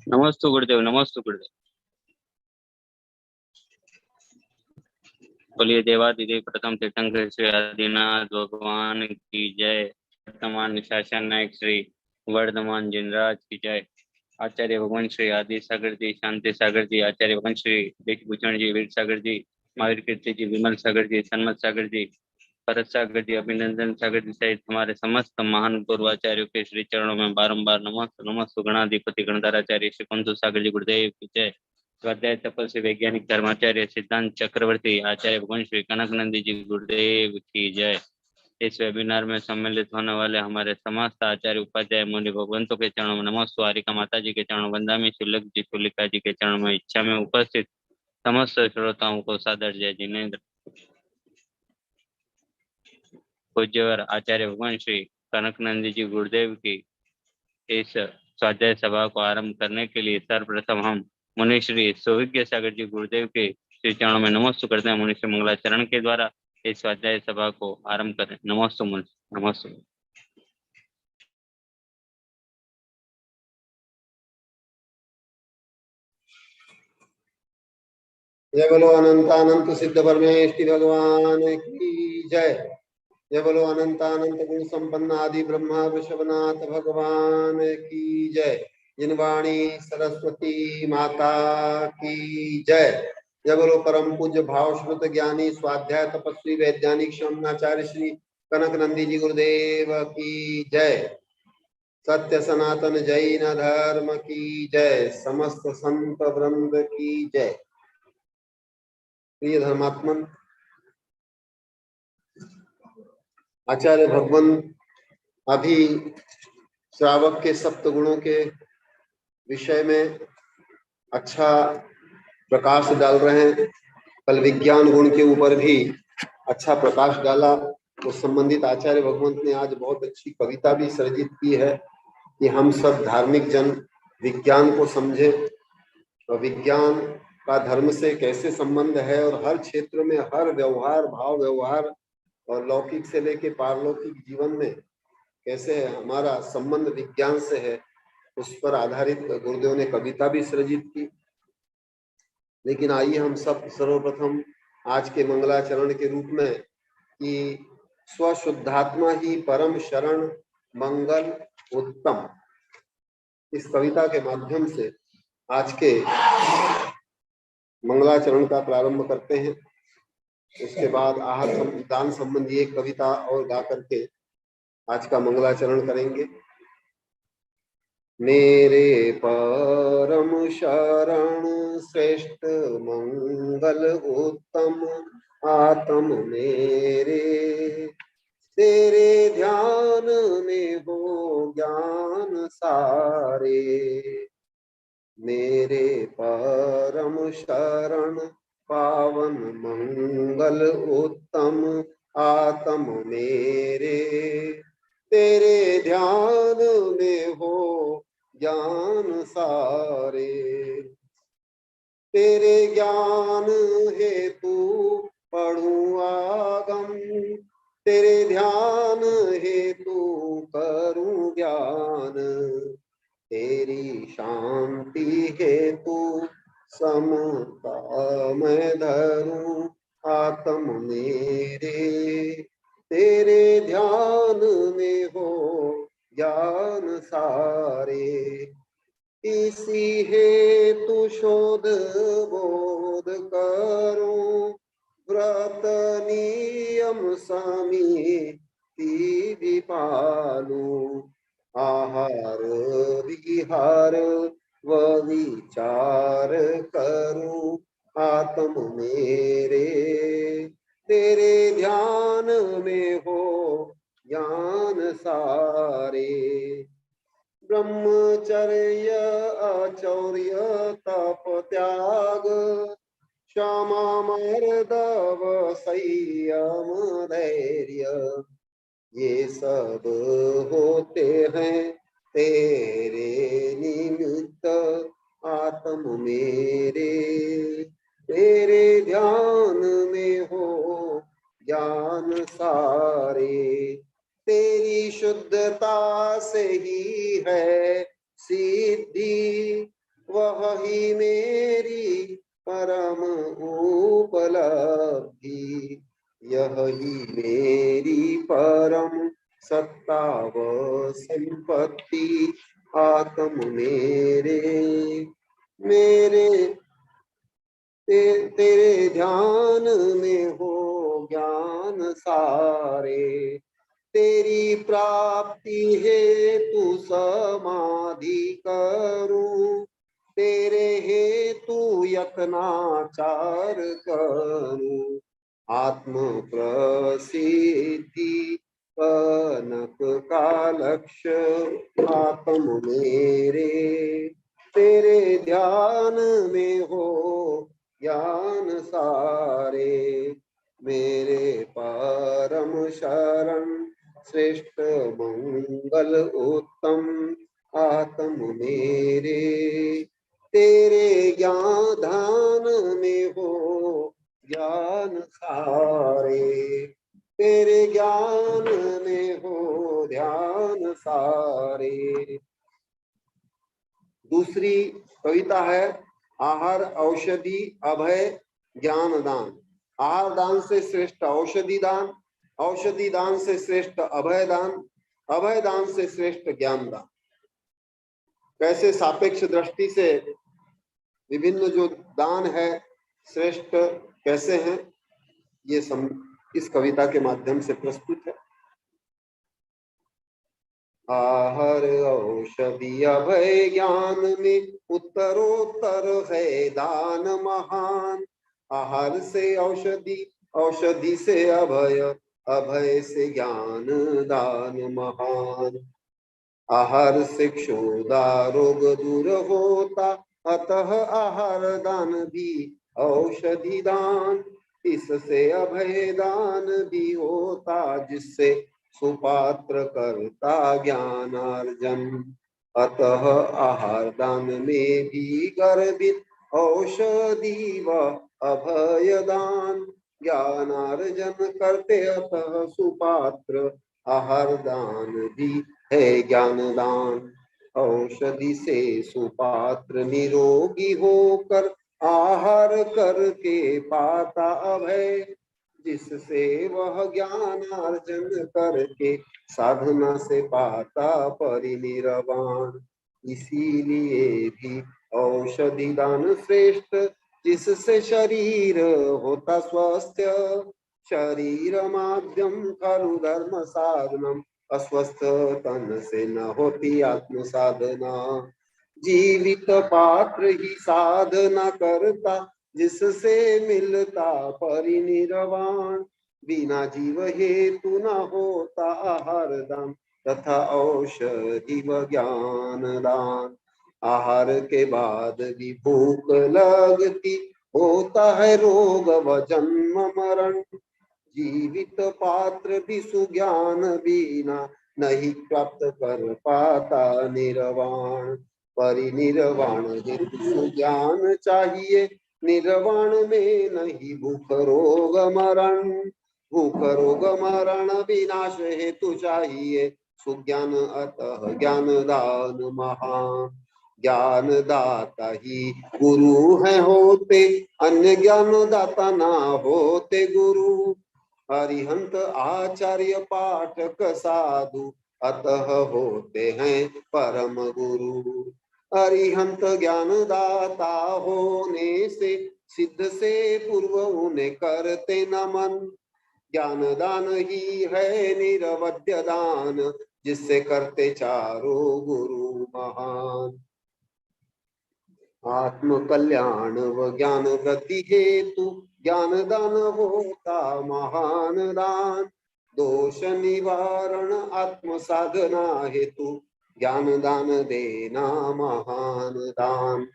नमस्तु गुरुदेव, नमस्तु गुरुदेव। बोलिए देवादिदेव प्रथम तीर्थंकर श्री आदिनाथ भगवान की जय। वर्तमान शासन नायक श्री वर्धमान जिनराज की जय। आचार्य भगवान श्री आदि सागर जी, शांति सागर जी, आचार्य भगवान श्री देशभूषण जी, वीर सागर जी, महावीर कीर्ति जी, विमल सागर जी, सन्मत सागर जी, भरत सागर जी, अभिनंदन सागर जी सहित हमारे समस्त महान पूर्वाचार्यों के श्री चरणों में बारंबार नमस्ते। गणाधिपति गणधाराचार्य श्री कुंतु सागर जी गुरुदेव की जय। स्वाध्याय तपस्वी वैज्ञानिक धर्माचार्य सिद्धांत चक्रवर्ती आचार्य भगवान श्री कनक नंदी जी गुरुदेव की जय। इस वेबिनार में सम्मिलित होने वाले हमारे समस्त आचार्य उपाध्याय मुनि भगवंतों के चरणों में नमस्ते। हारिका माता जी के चरणों वंदामी, शुल्लक जी, शुलिका जी के चरणों में इच्छा में उपस्थित समस्त श्रोताओं को सादर जय जिनेन्द्र। पूज्यवर आचार्य भगवान श्री कनक नंदी जी गुरुदेव की इस स्वाध्याय सभा को आरंभ करने के लिए सर्वप्रथम हम मुनिश्री सौविज्ञ सागर जी गुरुदेव के श्री चरणों में नमस्ते करते हैं। मुनिश्री मंगलाचरण के द्वारा इस स्वाध्याय सभा को आरंभ करें। नमस्ते नमस्ते। जय बोलो अनंत सिद्ध परमेष्टि भगवान की जय। जय बोलो अनंत गुण संपन्न आदि ब्रह्मा वृषभनाथ भगवान की जय। जिनवाणी सरस्वती माता की जय। जय बोलो परम पूज्य भाव श्रुत ज्ञानी स्वाध्याय तपस्वी वैज्ञानिक शमनाचार्य श्री कनक नंदी जी गुरुदेव की जय। सत्य सनातन जैन धर्म की जय। समस्त संत वृंद की जय। प्रिय धर्मात्मन, आचार्य भगवान अभी श्रावक के सप्त गुणों के विषय में अच्छा प्रकाश डाल रहे हैं। कल विज्ञान गुण के ऊपर भी अच्छा प्रकाश डाला। तो संबंधित आचार्य भगवंत ने आज बहुत अच्छी कविता भी सृजित की है कि हम सब धार्मिक जन विज्ञान को समझे और विज्ञान का धर्म से कैसे संबंध है और हर क्षेत्र में हर व्यवहार, भाव व्यवहार और लौकिक से लेके पारलौकिक जीवन में कैसे है हमारा संबंध विज्ञान से है, उस पर आधारित गुरुदेव ने कविता भी सृजित की। लेकिन आइए हम सब सर्वप्रथम आज के मंगलाचरण के रूप में कि स्वशुद्धात्मा ही परम शरण मंगल उत्तम, इस कविता के माध्यम से आज के मंगलाचरण का प्रारंभ करते हैं। उसके बाद आहार दान संबंधी एक कविता और गा करके आज का मंगलाचरण करेंगे। मेरे परम शरण श्रेष्ठ मंगल उत्तम आत्म मेरे, तेरे ध्यान में हो ज्ञान सारे। मेरे परम शरण पावन मंगल उत्तम आत्म मेरे, तेरे ध्यान में हो ज्ञान सारे। तेरे ज्ञान हेतु पढ़ूं आगम, तेरे ध्यान हेतु करूं ज्ञान। तेरी शांति हेतु समता मैं धरूं आत्म मेरे, तेरे ध्यान में हो ज्ञान सारे। इसी हेतु शोध बोध करूं, व्रत नियम समिति भी पालूं। आहार विहार व विचार करूं आत्म मेरे, तेरे ध्यान में हो ज्ञान सारे। ब्रह्मचर्य आचौर्य तप त्याग, क्षमा मर्दव संयम धैर्य, ये सब होते हैं तेरे निमित्त आत्म मेरे, तेरे ध्यान में हो ज्ञान सारे। तेरी शुद्धता से ही है सिद्धि, वह ही मेरी परम उपलब्धि, यह ही मेरी परम सत्ता व संपत्ति। आत्म मेरे तेरे ध्यान में हो ज्ञान सारे, तेरी प्राप्ति हेतु समाधि करूं, तेरे हेतु यत्नाचार करूं। आत्म प्रसिद्धि कनक का लक्ष्य, आत्म मेरे तेरे ध्यान में हो ज्ञान सारे, मेरे परम शरण श्रेष्ठ मंगल उत्तम। आत्म मेरे तेरे ज्ञान ध्यान में हो ज्ञान सारे, तेरे ज्ञान में हो ध्यान सारे। दूसरी कविता है आहार औषधि अभय ज्ञान दान। आहार दान से श्रेष्ठ औषधि दान, औषधि दान से श्रेष्ठ अभय दान, अभय दान से श्रेष्ठ ज्ञान दान। कैसे सापेक्ष दृष्टि से विभिन्न जो दान है श्रेष्ठ कैसे हैं, ये इस कविता के माध्यम से प्रस्तुत है। आहार औषधि अभय ज्ञान में उत्तरोत्तर है दान महान। आहार से औषधि, औषधि से अभय, अभय से ज्ञान दान महान। आहार से क्षुधा रोग दूर होता, अतः आहार दान भी औषधि दान। इससे अभय दान भी होता, जिससे सुपात्र करता ज्ञानार्जन। अतः आहार दान में भी गर्भित औषधि व अभय दान। ज्ञानार्जन करते अतः सुपात्र, आहार दान भी है ज्ञान दान। औषधि से सुपात्र निरोगी होकर आहार करके पाता अभय, जिससे वह ज्ञानार्जन करके साधना से पाता परिनिर्वाण। इसीलिए भी औषधि दान श्रेष्ठ, जिससे शरीर होता स्वस्थ। शरीर माध्यम खलु धर्म साधनम, अस्वस्थ तन से न होती आत्म साधना। जीवित पात्र ही साधना करता, जिससे मिलता परिनिर्वाण। बिना जीव हेतु न होता आहार दान, तथा औषधि व ज्ञान दान। आहार के बाद भी भूख लगती, होता है रोग व जन्म मरण। जीवित पात्र भी सुज्ञान बिना नहीं प्राप्त कर पाता निर्वाण। परिनिर्वाण हेतु सुज्ञान चाहिए, निर्वाण में नहीं भूख रोग मरण। भूख रोग मरण विनाश हेतु चाहिए, सुज्ञान अतः ज्ञान दान महान। ज्ञान दाता ही गुरु है होते, अन्य ज्ञान दाता ना होते गुरु। हरिहंत आचार्य पाठक साधु, अतः होते हैं परम गुरु। हरिहंत ज्ञान दाता होने से, सिद्ध से पूर्व उन्हें करते नमन। ज्ञान दान ही है निरवध्य दान, जिससे करते चारों गुरु महान। आत्म कल्याण व ज्ञान वृद्धि हेतु ज्ञान दान होता महान दान। दोष निवारण आत्म साधना हेतु ज्ञान दान देना महान दान।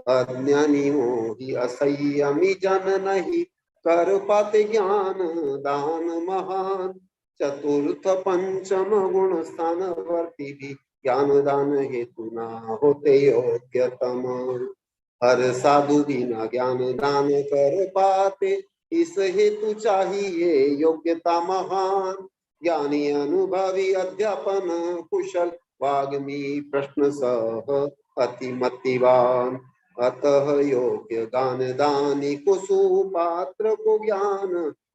अज्ञानी मोही असंयमी जन नहीं कर पाते ज्ञान दान महान। चतुर्थ पंचम गुण स्थान वर्ती भी ज्ञान दान हेतु ना होते योग्यतम। हर साधु बिना ज्ञान दान कर पाते, इस हेतु चाहिए योग्यता महान। ज्ञानी अनुभवी अध्यापन कुशल, वाग्मी प्रश्न सह अतिमतिवान। अतः योग्य गान दानी कुसुपात्र को ज्ञान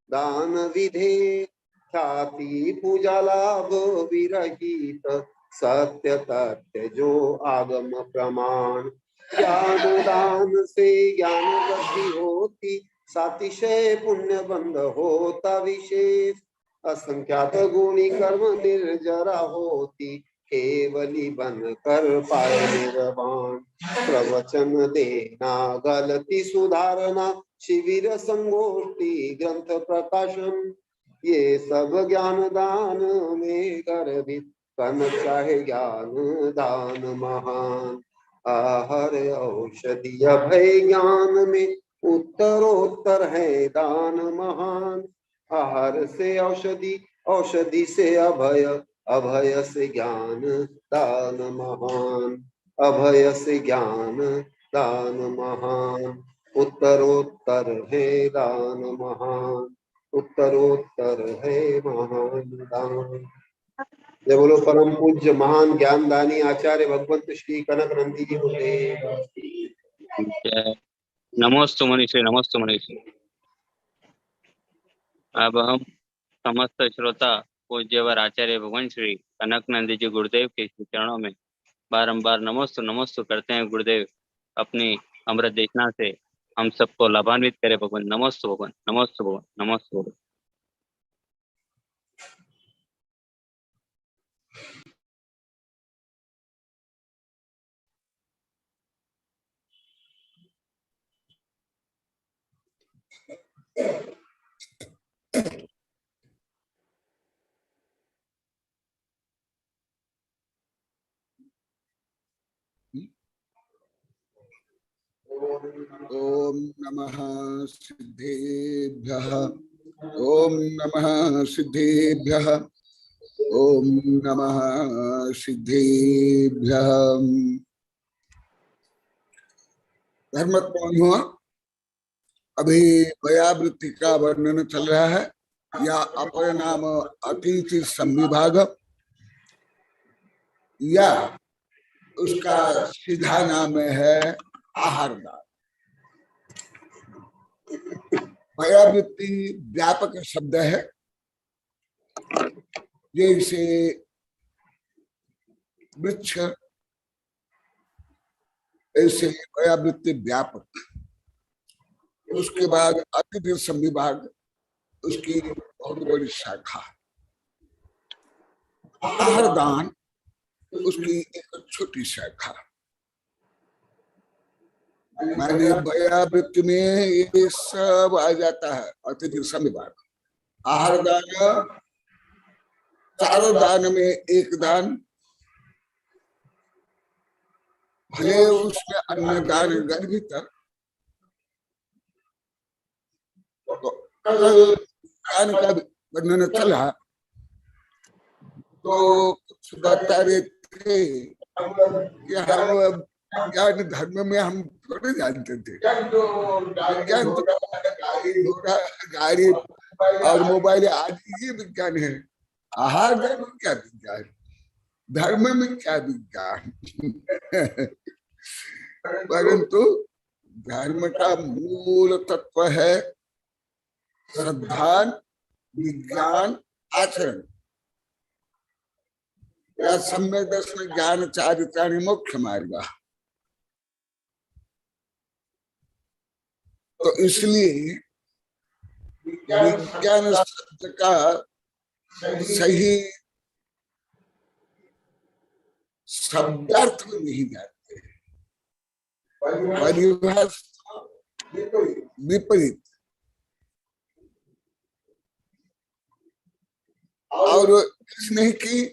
दान विधे। ख्याति पूजा लाभ विरहित सत्य तथ्य जो आगम प्रमाण। ज्ञान दान से ज्ञान वृद्धि होती, सातिशय पुण्य बंध होता विशेष। असंख्यात गुणी कर्म निर्जरा होती, केवली बन कर पाए निर्वाण। प्रवचन देना गलती सुधारना, शिविर संगोष्ठी ग्रंथ प्रकाशन, ये सब ज्ञान दान में गर्भित। कन चाहे ज्ञान दान महान। आहार औषधि अभय ज्ञान में उत्तरोत्तर है दान महान। आहार से औषधि, औषधि से अभय, अभय से ज्ञान दान महान। अभय से ज्ञान दान महान। उत्तरोत्तर है दान महान। उत्तरोत्तर है महान दान। जय बोलो परम पूज्य महान ज्ञानदानी आचार्य भगवंत श्री कनक नंदी जी गुरुदेव की। जय। नमोस्तु मनीषी, नमोस्तु मनीषी। अब हम समस्त श्रोता पूज्यवर आचार्य भगवान श्री कनक नंदी जी गुरुदेव के चरणों में बारंबार नमोस्तु नमोस्तु करते हैं। गुरुदेव अपनी अमृत देशना से हम सबको लाभान्वित करे भगवान। नमोस्तु भगवान, नमोस्तु भगवान, नमोस्तु भगवान। ओम नमः सिद्धेभ्यः। ओम नमः सिद्धेभ्यः। ओम नमः सिद्धेभ्यः। धर्मत्व अभी भयावृत्ति का वर्णन चल रहा है, या अपर नाम अतिथि संविभाग, या उसका सीधा नाम है आहार दान। भयावृत्ति व्यापक शब्द है, जैसे वृक्ष ऐसे भयावृत्ति व्यापक। उसके बाद अतिथि संविभाग, उसकी बहुत बड़ी शाखा। आहार दान उसकी एक छोटी शाखा। मैंने भयावृत्ति में ये सब आ जाता है। अतिथि संविभाग, आहार दान, चारों दान में एक दान, भले उसमें अन्य दान गर्भित। तो कल दान का वर्णन चला तो कुछ बता रहे थे कि हम ज्ञान धर्म में हम थोड़े जानते थे। विज्ञान तो गाड़ी घोड़ा गाड़ी और मोबाइल आदि ये विज्ञान है। आहार धर्म में क्या विज्ञान, धर्म में क्या विज्ञान। परंतु धर्म का मूल तत्व है श्रद्धा, विज्ञान, आचरण। या सम्यक दर्शन ज्ञान चारित्राणि मोक्ष मार्ग। तो इसलिए विज्ञान शब्द का सही शब्दार्थ में नहीं जानते, परिभाषा विपरीत। और नहीं कि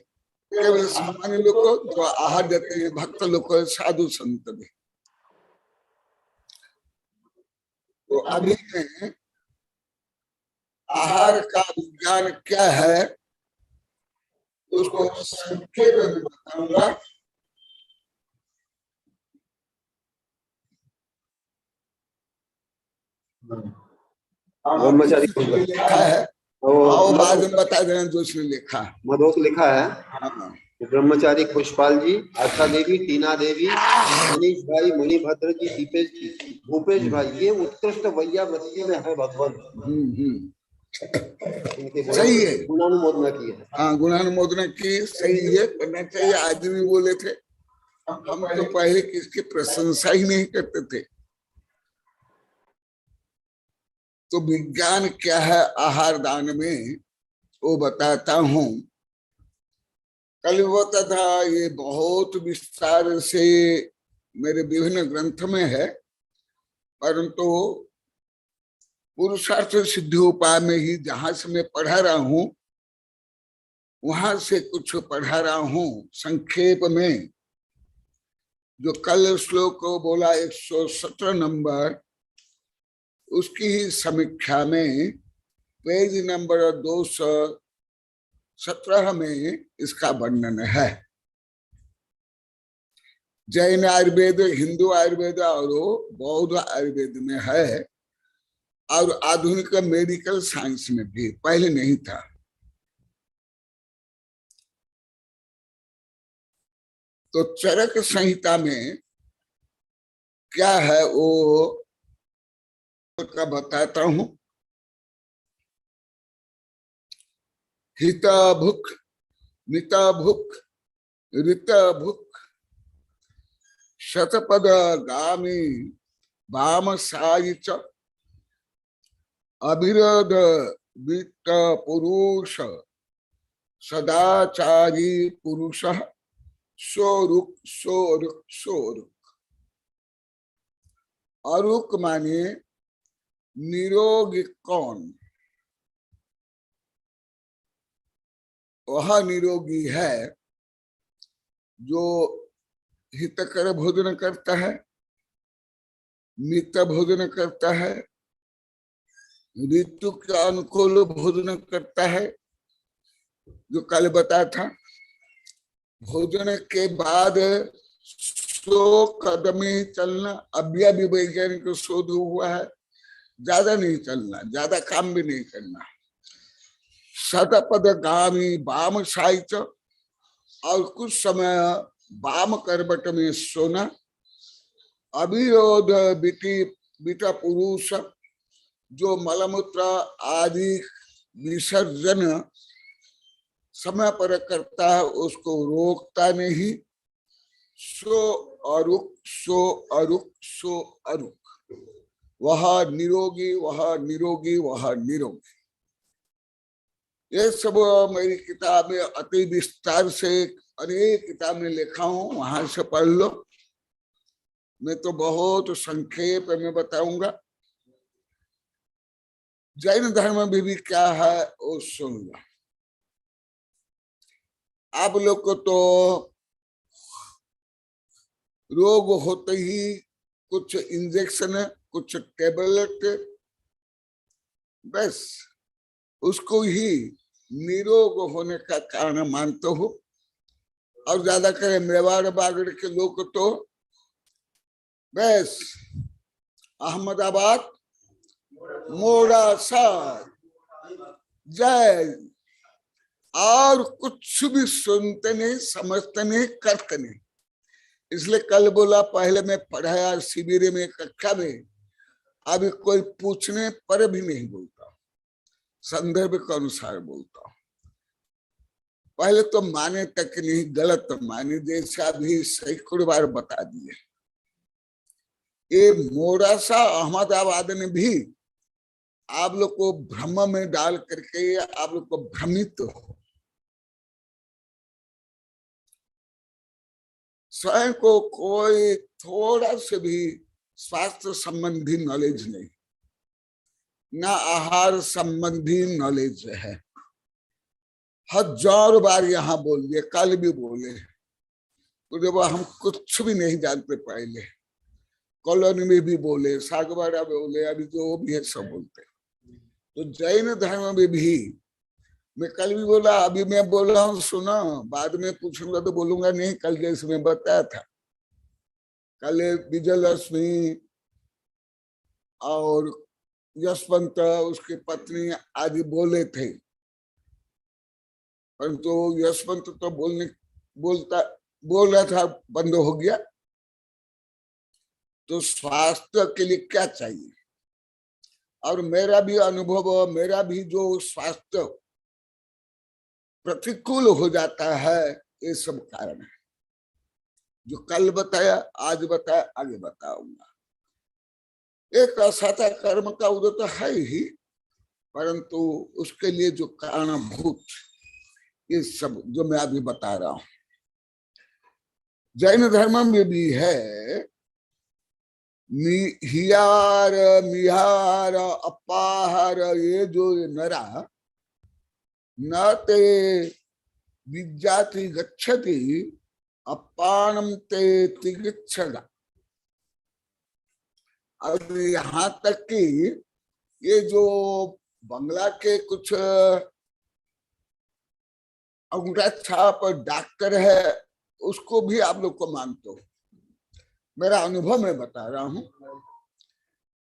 केवल सामान्य लोग जो आहार देते हैं, भक्त लोग, साधु संत भी। तो अभी मैं आहार का विज्ञान क्या है उसको संक्षेप में बताऊंगा। लिखा है और बाद में बता देना जो उसने लिखा। मधोक लिखा है। हाँ। ब्रह्मचारी खुशपाल जी, आशा देवी, टीना देवी, मनीष भाई, मणिभद्र जी, दीपेश जी, भूपेश भाई, ये उत्कृष्ट वैया मस्ती में है भगवान। इनके सही है, गुणानुमोदना की है। हाँ गुणानुमोदना की, सही है, करना चाहिए। आज भी बोले थे, हम तो पहले किसकी प्रशंसा ही नहीं करते थे। तो विज्ञान क्या है आहार दान में, वो बताता हूं। कल होता था, ये बहुत विस्तार से मेरे विभिन्न ग्रंथ में है, परंतु पुरुषार्थ सिद्धि उपाय में ही जहां से मैं पढ़ा रहा हूं, वहां से कुछ पढ़ा रहा हूं संक्षेप में। जो कल श्लोक को बोला 117 नंबर, उसकी ही समीक्षा में पेज नंबर 217 में इसका वर्णन है। जैन आयुर्वेद, हिंदू आयुर्वेद और बौद्ध आयुर्वेद में है, और आधुनिक मेडिकल साइंस में भी, पहले नहीं था। तो चरक संहिता में क्या है वो का बताता हूं। हिता भुक, मिता भुक, ऋत भुक, शतपद गामी वाम साइच, अभिरद वित्त पुरुष, सदाचारी पुरुष, सोरुक सोरुक सोरुक। अरुक माने निरोगी कौन? वह निरोगी है जो हितकर भोजन करता है, मित भोजन करता है, ऋतु के अनुकूल भोजन करता है। जो कल बताया था, भोजन के बाद 100 कदम ही चलना। अभी अभी वैज्ञानिक शोध हुआ है, ज्यादा नहीं चलना, ज्यादा काम भी नहीं करना। शतपद गामी वाम साइच, और कुछ समय वाम करवट में सोना। अविरोध बीटा पुरुष, जो मलमूत्र आदि विसर्जन समय पर करता है, उसको रोकता नहीं। सो अरुक, सो अरुक, सो अरुक। वह निरोगी, वह निरोगी, वह निरोगी। ये सब मेरी किताब में अति विस्तार से अनेक किताब में लिखा हूं, वहां से पढ़ लो। मैं तो बहुत संक्षेप में बताऊंगा। जैन धर्म में भी क्या है वो सुन लो। आप लोग को तो रोग होते ही कुछ इंजेक्शन, कुछ टेबलेट, बस उसको ही निरोग होने का कारण मानते हो। और ज्यादा करे मेवाड़ बागड़ के लोग तो बस अहमदाबाद, मोड़ा सा, जय, और कुछ भी सुनते नहीं, समझते नहीं, करते नहीं। इसलिए कल बोला, पहले मैं पढ़ाया शिविर में, कक्षा में, अभी कोई पूछने पर भी नहीं बोलता, संदर्भ के अनुसार बोलता। पहले तो माने तक नहीं, गलत माने, जैसा भी सैकड़ों बार बता दिए। ये मोरासा अहमदाबाद ने भी आप लोग को भ्रम में डाल करके आप लोग को भ्रमित हो। स्वयं को कोई थोड़ा से भी स्वास्थ्य संबंधी नॉलेज नहीं, ना आहार संबंधी नॉलेज है। हजार बार यहाँ बोल दिए, कल भी बोले, तो जब हम कुछ भी नहीं जानते, पहले कॉलोनी में भी बोले, सागवाड़ा बोले, अभी जो भी है सब बोलते। तो जैन धर्म में भी मैं कल भी बोला, अभी मैं बोल रहा हूँ, सुना, बाद में पूछूंगा तो बोलूंगा नहीं। कल जैसे मैं बताया था, कल विजयलक्ष्मी और यशवंत उसकी पत्नी आदि बोले थे, परंतु यशवंत तो बोलने बोल रहा था बंद हो गया। तो स्वास्थ्य के लिए क्या चाहिए, और मेरा भी अनुभव, मेरा भी जो स्वास्थ्य प्रतिकूल हो जाता है, ये सब कारण है। जो कल बताया, आज बताया, आगे बताऊंगा। एक असता कर्म का उदय तो है ही, परंतु उसके लिए जो कारणभूत, ये सब जो मैं अभी बता रहा हूं, जैन धर्म में भी है। हियार मिहार अपाहार, ये जो नरा न ते विज्ञाति गच्छति अपानम ते तिगच्छगा। और यहाँ तक कि ये जो बंगला के कुछ अंगूठा छाप डॉक्टर है, उसको भी आप लोग को मानते हो। मेरा अनुभव मैं बता रहा हूं,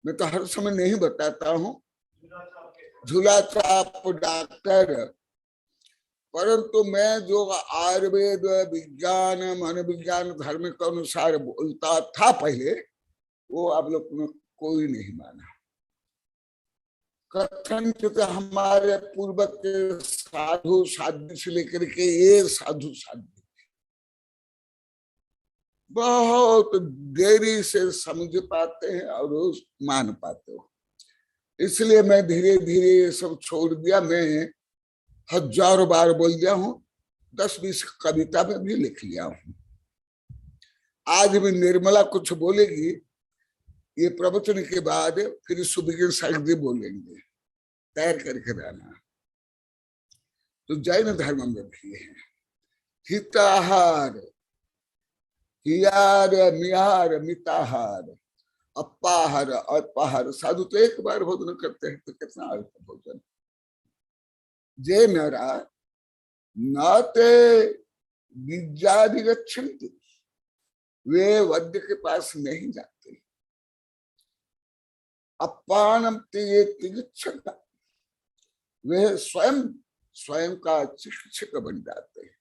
मैं तो हर समय नहीं बताता हूं। झूला छाप डॉक्टर, परंतु मैं जो आयुर्वेद विज्ञान मनोविज्ञान धर्म के अनुसार बोलता था पहले, वो आप लोग ने कोई नहीं माना। कथनचित हमारे पूर्व के साधु साध्य से लेकर के ये साधु साध्य बहुत देरी से समझ पाते हैं और मान पाते हो। इसलिए मैं धीरे धीरे ये सब छोड़ दिया। मैं हजारों बार बोल दिया हूँ, 10-20 कविता में भी लिख लिया हूँ। आज भी निर्मला कुछ बोलेगी, ये प्रवचन के बाद फिर सुबह सर्दी बोलेंगे, तैयार करके रहना। तो जैन धर्म में भी है हिताहार, हियार मिहार मिताहार अपाहार अपाहार। साधु तो एक बार भोजन करते हैं तो कितना भोजन। जे नरा नाते विद्याधिगच्छन्ति, वे वैद्य के पास नहीं जाते। अपानम ते तिगच्छन्ति, वे स्वयं का चिकित्सक बन जाते हैं।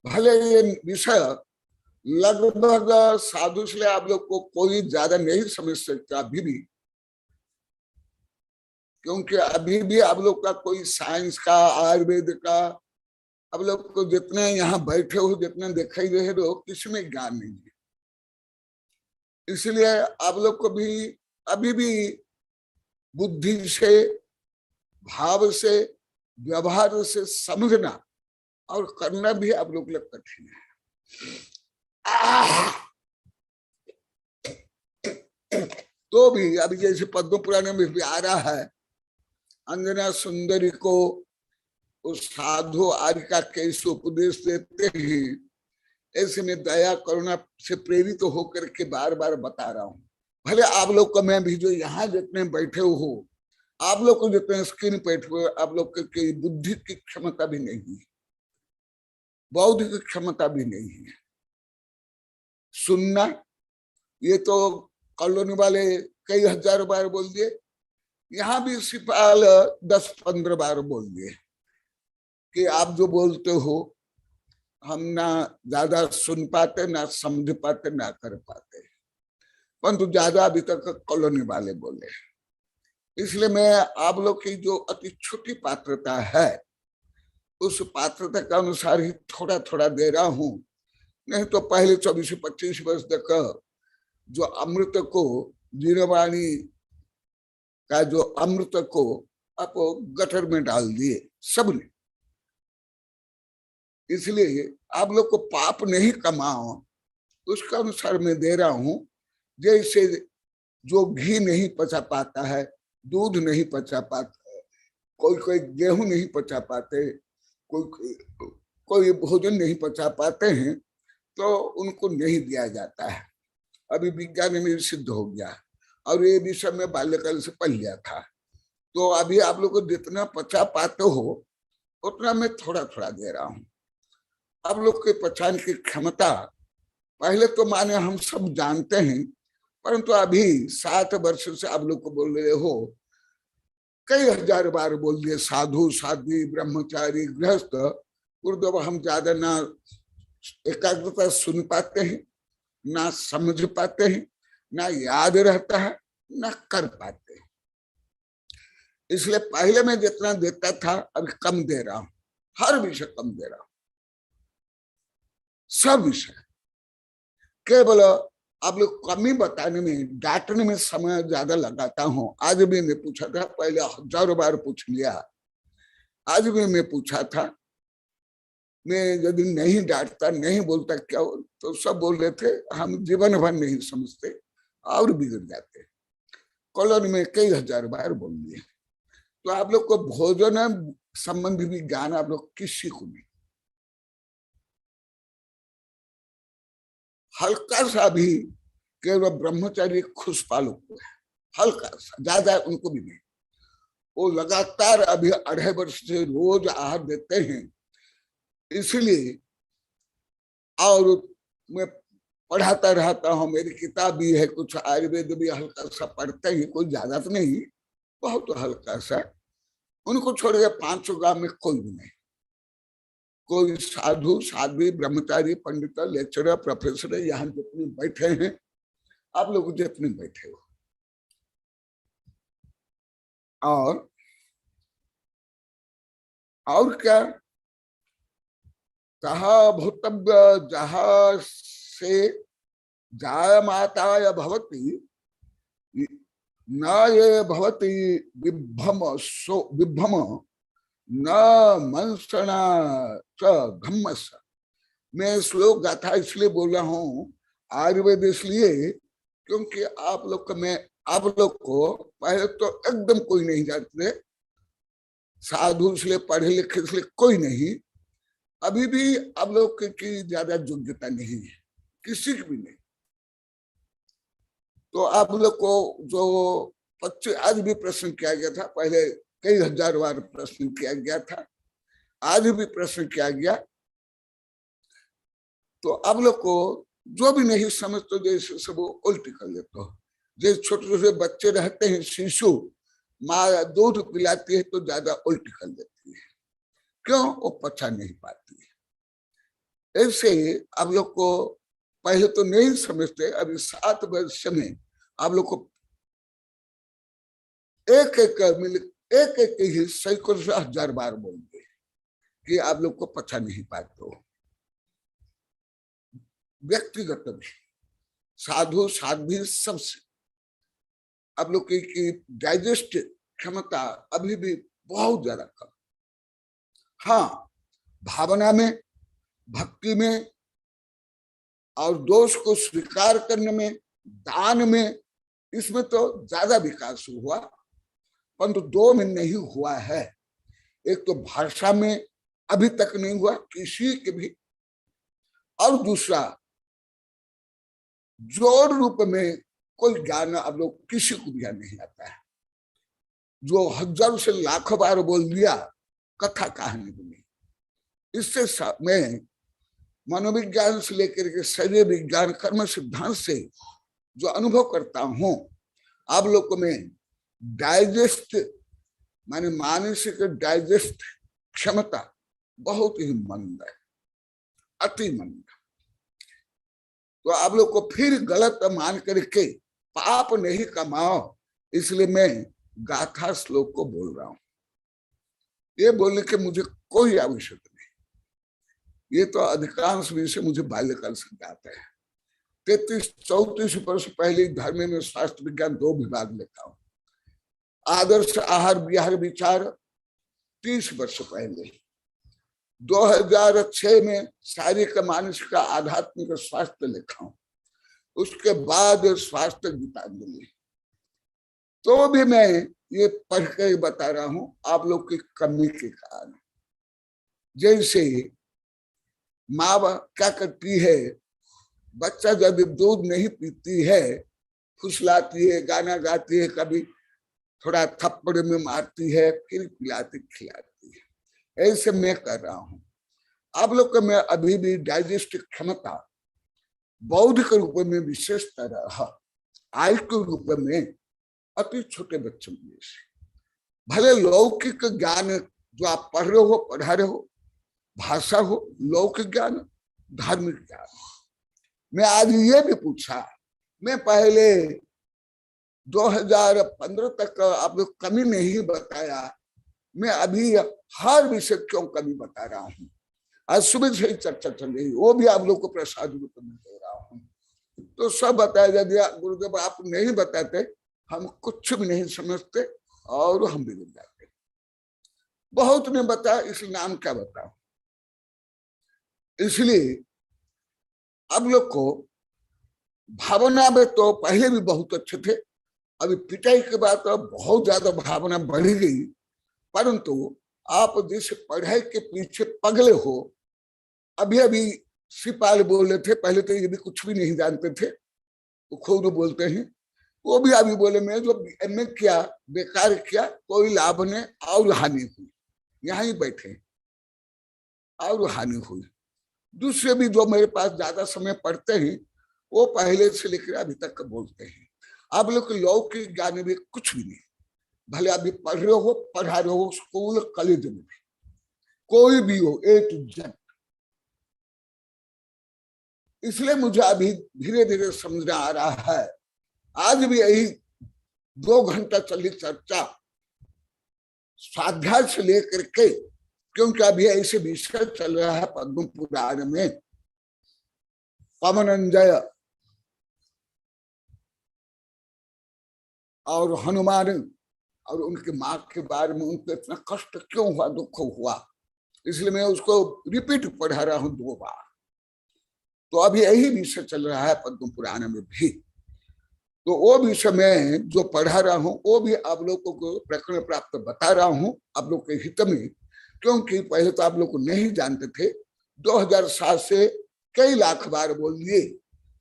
भले ये विषय लगभग साधु से आप लोग को कोई ज्यादा नहीं समझ सकता अभी भी, क्योंकि अभी भी आप लोग का कोई साइंस का आयुर्वेद का आप लोग को जितने यहाँ बैठे हो, जितने दिखाई दे रहे हो, किसी में ज्ञान नहीं है। इसलिए आप लोग को भी अभी भी बुद्धि से, भाव से, व्यवहार से समझना और करना भी आप लोग लिए कठिन है। तो भी अभी जैसे पद्म पुराण में भी आ रहा है, अंजना सुंदरी को उस साधु आर्य का कैसे उपदेश देते हैं, ऐसे में दया करुणा से प्रेरित होकर के बार बार बता रहा हूं। भले आप लोग को मैं भी जो यहाँ जितने बैठे हो, आप लोग को जितने स्क्रीन पे बैठे हुए, आप लोग की बुद्धि की क्षमता भी नहीं है, बौद्धिक क्षमता भी नहीं है सुनना। ये तो कॉलोनी वाले कई हजार बार बोल दिए, यहाँ भी सिपाल 10-15 बार बोल दिए कि आप जो बोलते हो हम ना ज्यादा सुन पाते, ना समझ पाते, ना कर पाते, परंतु ज्यादा अभी तक कॉलोनी वाले बोले। इसलिए मैं आप लोग की जो अति छोटी पात्रता है, उस पात्रता के अनुसार ही थोड़ा थोड़ा दे रहा हूं। नहीं तो पहले 24-25 वर्ष तक जो अमृत को, जीववाणी का जो अमृत को आप गटर में डाल दिए सबने। इसलिए आप लोग को पाप नहीं कमाओ, उसका अनुसार मैं दे रहा हूं। जैसे जो घी नहीं पचा पाता है, दूध नहीं पचा पाता, कोई गेहूं नहीं पचा पाते, कोई भोजन नहीं पचा पाते हैं, तो उनको नहीं दिया जाता है। अभी विज्ञान में सिद्ध हो गया, और ये विषय में बाल्यकाल से पढ़ लिया था। तो अभी आप लोग को जितना पचा पाते हो उतना मैं थोड़ा थोड़ा दे रहा हूं। आप लोग के पहचान की क्षमता पहले तो माने हम सब जानते हैं, परंतु अभी 7 वर्ष से आप लोग को बोल रहे हो, कई हजार बार बोल दिए साधु साध्वी ब्रह्मचारी गृहस्थ, गुरुदेव हम ज्यादा ना एकाग्रता सुन पाते हैं, ना समझ पाते हैं, ना याद रहता है, ना कर पाते हैं। इसलिए पहले मैं जितना देता था अभी कम दे रहा हूं, हर विषय कम दे रहा हूं, सब विषय। केवल आप लोग कमी बताने में, डांटने में समय ज्यादा लगाता हूं। आज भी मैं पूछा था, पहले हजारों बार पूछ लिया, आज भी मैं पूछा था। मैं यदि नहीं डांटता, नहीं बोलता क्या, तो सब बोल रहे थे हम जीवन भर नहीं समझते और बिगड़ जाते। कॉलोनी में कई हजार बार बोल दिए। तो आप लोग को भोजन संबंधी भी ज्ञान आप लोग किसी को नहीं, हल्का सा भी केवल ब्रह्मचारी खुशपालू को है, हल्का सा, ज्यादा उनको भी नहीं। वो लगातार अभी 2.5 वर्ष से रोज आहार देते हैं, इसलिए। और मैं पढ़ाता रहता हूँ, मेरी किताब भी है, कुछ आयुर्वेद भी हल्का सा पढ़ते हैं, कोई ज्यादा तो नहीं, बहुत हल्का सा। उनको छोड़ के 500 गांव में कोई भी नहीं, कोई साधु साध्वी ब्रह्मचारी पंडित लेक्चरर प्रोफेसर यहाँ जितने बैठे हैं, आप लोग जितने बैठे हो। और क्या, कहा भूतव्य जहा से जायमाता भवती न ये भवती विभ्रम विभ्रम न मंसना च घम्मस। मैं श्लोक गाथा इसलिए बोल रहा हूँ, आयुर्वेद इसलिए क्योंकि आप लोग को पहले तो एकदम कोई नहीं जानते, साधु इसलिए, पढ़े लिखे इसलिए कोई नहीं, अभी भी आप लोग की ज्यादा योग्यता नहीं है, किसी की भी नहीं। तो आप लोग को जो 25 आज भी प्रश्न किया गया था, पहले कई हजार बार प्रश्न किया गया था, आज भी प्रश्न किया गया। तो आप लोग को जो भी नहीं समझते जैसे सब उल्टी कर लेते हो। जैसे छोटे छोटे बच्चे रहते हैं, शिशु, माँ दूध पिलाती है तो ज्यादा उल्टी कर देती है, क्यों? वो पचा नहीं पाती है। ऐसे आप लोग को पहले तो नहीं समझते, अभी 7 वर्ष में आप लोग को एक ही सैकड़ों से 1000 बार बोलते कि आप लोग को पचा नहीं पाते हो। व्यक्तिगत भी, साधु साध्वी सबसे आप लोग की डाइजेस्ट क्षमता अभी भी बहुत ज्यादा कम। हाँ, भावना में, भक्ति में और दोष को स्वीकार करने में, दान में, इसमें तो ज्यादा विकास हुआ, परंतु 2 में नहीं हुआ है। एक तो भाषा में अभी तक नहीं हुआ किसी के भी, और दूसरा जोड़ रूप में कोई ज्ञान आप लोग किसी को भी नहीं आता है। जो 1000 से लाखों बार बोल दिया, कथा कहानी भी नहीं। इससे मैं मनोविज्ञान से लेकर के शरीर विज्ञान, कर्म सिद्धांत से जो अनुभव करता हूं, आप लोग को मैं डाइजेस्ट माने मानसिक डाइजेस्ट क्षमता बहुत ही मंद है, अति मंद। तो आप लोग को फिर गलत मान करके पाप नहीं कमाओ, इसलिए मैं गाथा श्लोक को बोल रहा हूं। ये बोलने के मुझे कोई आवश्यकता नहीं, ये तो अधिकांश विषय मुझे बाल्यकाल से आता है। 33-34 वर्ष पहले धर्म में स्वास्थ्य विज्ञान 2 विभाग लेता हूं। आदर्श आहार विहार विचार 30 वर्ष पहले। 2006 में शारीरिक मानसिक आध्यात्मिक स्वास्थ्य लिखा हूं। उसके बाद स्वास्थ्य गीतांजलि। तो भी मैं ये पढ़ के बता रहा हूं आप लोग की कमी के कारण। जैसे माँ क्या करती है, बच्चा जब दूध नहीं पीती है, फुसलाती है, गाना गाती है, कभी थोड़ा थप्पड़ में मारती है, फिर पिलाती खिलाती है। ऐसे मैं कर रहा हूं। आप लोग को मैं अभी भी डाइजेस्ट क्षमता बौद्धिक रूप में विशेषता रहा, आयु के रूप में अति छोटे बच्चों जैसे। भले लौकिक ज्ञान जो आप पढ़ रहे हो, पढ़ा रहे हो, भाषा हो, लौकिक ज्ञान, धार्मिक ज्ञान। मैं आज ये भी पूछा, मैं पहले 2015 तक आप लोग कमी नहीं बताया, मैं अभी हर विषय क्यों कमी बता रहा हूँ। आज सुबह से ही चर्चा चल रही, वो भी आप लोग को प्रसाद रूप में दे रहा हूँ। तो सब बताया जा दिया। गुरुदेव आप नहीं बताते, हम कुछ भी नहीं समझते और हम बिगड़ जाते। बहुत ने बताया, इसलिए नाम क्या बताओ। इसलिए अब लोग को भावना में तो पहले भी बहुत अच्छे थे, अभी पिटाई के बाद तो बहुत ज्यादा भावना बढ़ गई। परंतु आप जिस पढ़ाई के पीछे पगले हो, अभी अभी सिपाल बोल रहे थे, पहले तो ये भी कुछ भी नहीं जानते थे, वो खुद बोलते हैं, वो भी अभी बोले मैं जो एमए किया बेकार किया, कोई लाभ नहीं और हानि हुई, यहाँ ही बैठे और हानि हुई। दूसरे भी जो मेरे पास ज्यादा समय पढ़ते हैं, वो पहले से लेकर अभी तक बोलते हैं। आप लोग के लौकिक ज्ञान भी कुछ भी नहीं, भले अभी पढ़ रहे हो, पढ़ा रहे हो, स्कूल कॉलेज में भी, कोई भी हो, ए टू जेड। इसलिए मुझे अभी धीरे धीरे समझ आ रहा है। आज भी यही 2 घंटा चली चर्चा स्वाध्याय से लेकर के, क्योंकि अभी ऐसे विषय चल रहा है पद्म पुराण में, पवनंजय और हनुमान और उनके माँ के बारे में, उनको इतना कष्ट क्यों हुआ, दुख हुआ, इसलिए मैं उसको रिपीट पढ़ा रहा हूं 2 बार। तो अभी यही विषय चल रहा है पद्म पुराण में भी। तो वो विषय में जो पढ़ा रहा हूं, वो भी आप लोगों को प्रकरण प्राप्त बता रहा हूं आप लोग के हित में, क्योंकि पहले तो आप लोग को नहीं जानते थे। 2007 से कई लाख बार बोल दिए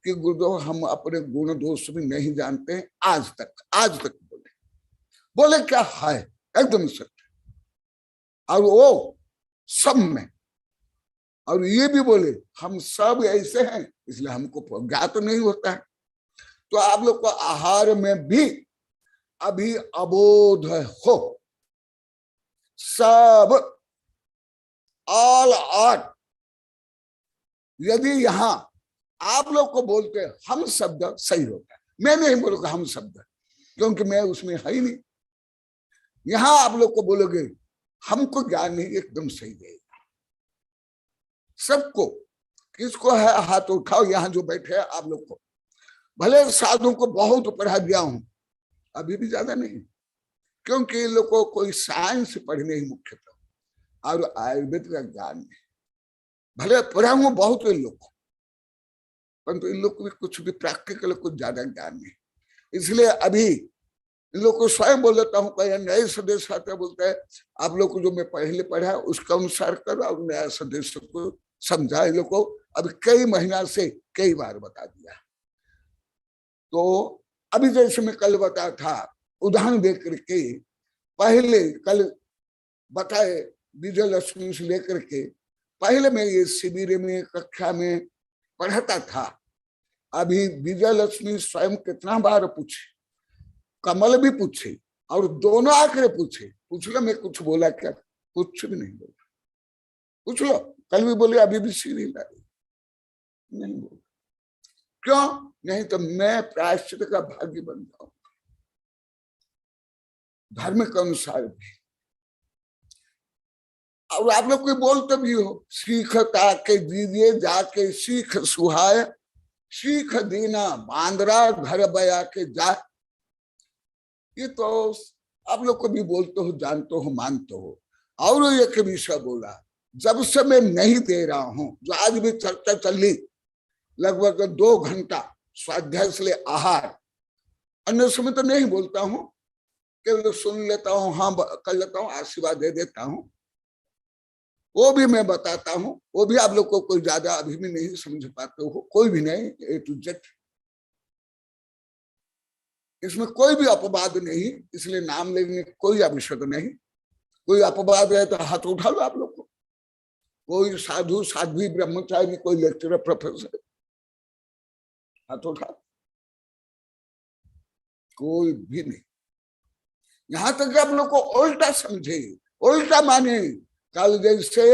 कि गुरुदेव हम अपने गुण दोष भी नहीं जानते, आज तक बोले क्या है, एकदम सत्य। और वो सब में, और ये भी बोले हम सब ऐसे हैं, इसलिए हमको ज्ञात नहीं होता है। तो आप लोग को आहार में भी अभी अबोध हो, सब ऑल आर्ट। यदि यहां आप लोग को बोलते हम शब्द सही होता है, मैं नहीं बोलूंगा हम शब्द, क्योंकि मैं उसमें है ही नहीं। यहां आप लोग को बोलोगे हमको ज्ञान नहीं, एकदम सही रहेगा सबको। किसको है हाथ उठाओ, यहां जो बैठे हैं आप लोग को, भले साधु को बहुत पढ़ा दिया हूं, अभी भी ज्यादा नहीं, क्योंकि इन लोग को कोई साइंस पढ़ने ही मुख्यतः और आयुर्वेद का ज्ञान नहीं। भले पढ़ा हूं बहुत इन लोग को, परंतु इन लोग को भी कुछ भी प्रैक्टिकल कुछ ज्यादा ज्ञान नहीं। इसलिए अभी इन लोग को स्वयं बोल देता हूँ, कहीं नए सदस्य आते बोलते हैं आप लोग को जो मैं पहले पढ़ा उसका अनुसार करो, और नया सदस्य को समझा। इन लोग को अभी कई महीना से कई बार बता दिया। तो अभी जैसे मैं कल बताया था, उदाहरण दे करके, पहले कल बताए विजयलक्ष्मी से लेकर के, पहले मैं ये शिविर में कक्षा में पढ़ाता था। अभी विजयलक्ष्मी स्वयं कितना बार पूछे, कमल भी पूछे, और दोनों आकर पूछ लो मैं कुछ बोला क्या, कुछ भी नहीं बोला। पूछ लो, कल भी बोले अभी भी सी नहीं बोला। क्यों नहीं? तो मैं प्रायश्चित का भागी बन जाऊं, धर्म के अनुसार भी। और आप लोग कोई बोलते भी हो, सीखता के दीजिए जाके सीख सुहाय, सीख दीना बांदरा घर बया के जा। ये तो आप लोग को भी बोलते हो, जानते हो, मानते हो। और एक विषय बोला, जब से मैं नहीं दे रहा हूं, जो आज भी चर्चा चली लगभग 2 घंटा, स्वाध्याय से ले आहार, अन्य समय तो नहीं बोलता हूं, केवल सुन लेता हूं, हाँ कर लेता हूं, आशीर्वाद दे देता हूं, वो भी मैं बताता हूं। वो भी आप लोग को कोई ज्यादा अभी भी नहीं समझ पाते हो, कोई भी नहीं, ए टू जेड, इसमें कोई भी अपवाद नहीं। इसलिए नाम लेने कोई आवश्यक नहीं। कोई अपवाद है तो हाथ उठा लो आप लोग को। कोई साधु साध्वी ब्रह्मचारी, कोई लेक्चरर प्रोफेसर, हाथ उठा, कोई भी नहीं। यहां तक कि आप लोग को उल्टा समझे, उल्टा माने। कल जैसे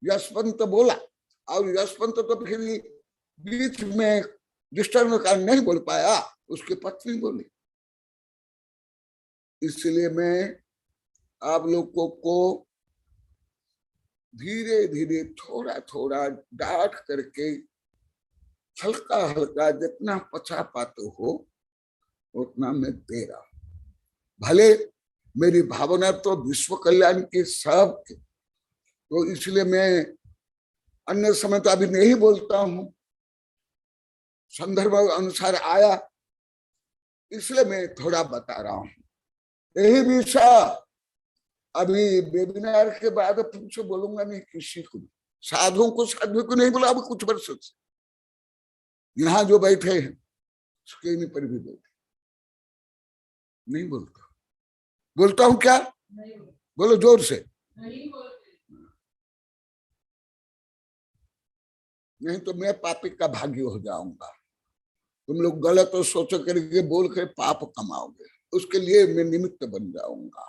यशवंत बोला, और यशवंत तो फिर बीच में डिस्टर्ब का नहीं बोल पाया, उसकी पत्नी बोली। इसलिए मैं आप लोगों को धीरे धीरे थोड़ा थोड़ा डांट करके हल्का हल्का जितना पचा पाते हो उतना मैं दे रहा हूं। भले मेरी भावना तो विश्व कल्याण की सब, तो इसलिए मैं अन्य समय तो अभी नहीं बोलता हूं, संदर्भ अनुसार आया इसलिए मैं थोड़ा बता रहा हूं। यही विषय अभी वेबिनार के बाद तुमसे बोलूंगा नहीं, किसी को, साधुओं को साधु को नहीं बोला। अभी कुछ वर्षों से यहाँ जो बैठे हैं उसके नहीं पर भी बोलते नहीं, बोलता हूं क्या? बोलो जोर से। नहीं तो मैं पापी का भागी हो जाऊंगा। तुम लोग गलत और सोच करके बोल के पाप कमाओगे, उसके लिए मैं निमित्त बन जाऊंगा।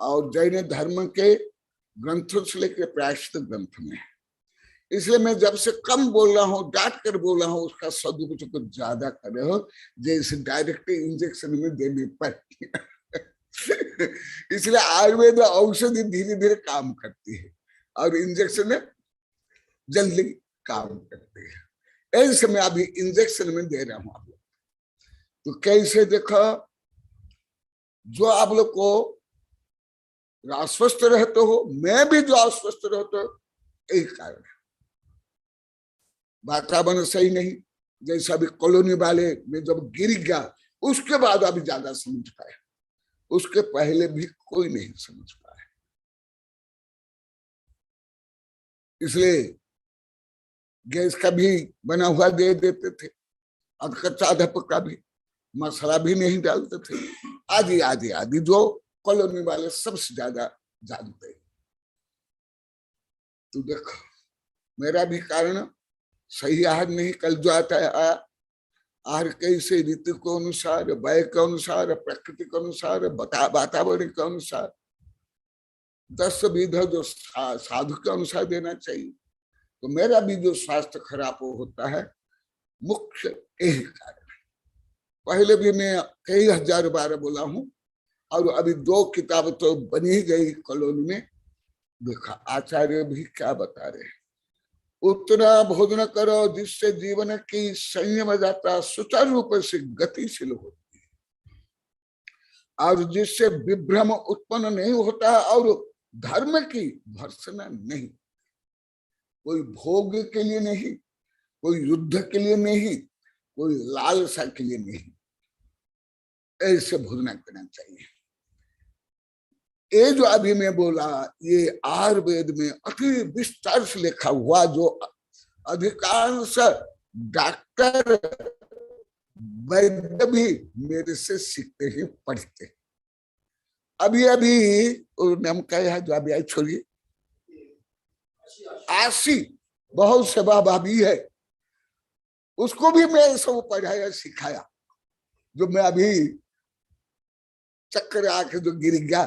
और जैन धर्म के ग्रंथों से लेकर प्रायश्चित ग्रंथ में, इसलिए मैं जब से कम बोल रहा हूँ, डांट कर बोल रहा हूँ, उसका सदुपयोग कुछ ज्यादा कर रहे हो, जैसे डायरेक्ट इंजेक्शन में देने पर। इसलिए आयुर्वेद औषधि धीरे धीरे काम करती है और इंजेक्शन जल्दी काम करती है। ऐसे मैं अभी इंजेक्शन में दे रहा हूं आप लोग। तो कैसे देखो, जो आप लोग को अस्वस्थ रहते हो, मैं भी जो अस्वस्थ रहते हो, यही कारण है। वातावरण सही नहीं, जैसे अभी कॉलोनी वाले में जब गिर गया उसके बाद अभी ज्यादा समझ पाए, उसके पहले भी कोई नहीं समझ पाया। इसलिए गैस का भी बना हुआ दे देते थे, अब कच्चा अधप का भी, मसाला भी नहीं डालते थे, आदि आदि आदि, जो कॉलोनी वाले सबसे ज्यादा जानते हैं। तो देखो, मेरा भी कारण सही आहार नहीं, कल जो आता है आहार कैसे ऋतु के अनुसार, वायु के अनुसार, प्रकृति के अनुसार, वातावरण के अनुसार 10 विधा जो साधु के अनुसार देना चाहिए। तो मेरा भी जो स्वास्थ्य खराब होता है, मुख्य यही कारण है। पहले भी मैं कई हजार बार बोला हूं, और अभी 2 किताब तो बनी गई कॉलोनी में। देखा आचार्य भी क्या बता रहे हैं, उतना भोजन करो जिससे जीवन की संयम यात्रा सुचारू रूप से गतिशील होती है, और जिससे विभ्रम उत्पन्न नहीं होता, और धर्म की भर्सना नहीं, कोई भोग के लिए नहीं, कोई युद्ध के लिए नहीं, कोई लालसा के लिए नहीं, ऐसे भोजन करना चाहिए। ये जो अभी मैं बोला, ये आयुर्वेद में अति विस्तार से लिखा हुआ, जो अधिकांश डॉक्टर वैद्य भी मेरे से सीखते ही पढ़ते। अभी नाम क्या है जो अभी आई, छोड़िए, आशी बहुत सेवा भाभी है, उसको भी मैं सब पढ़ाया सिखाया। जो मैं अभी चक्कर आके जो गिर गया,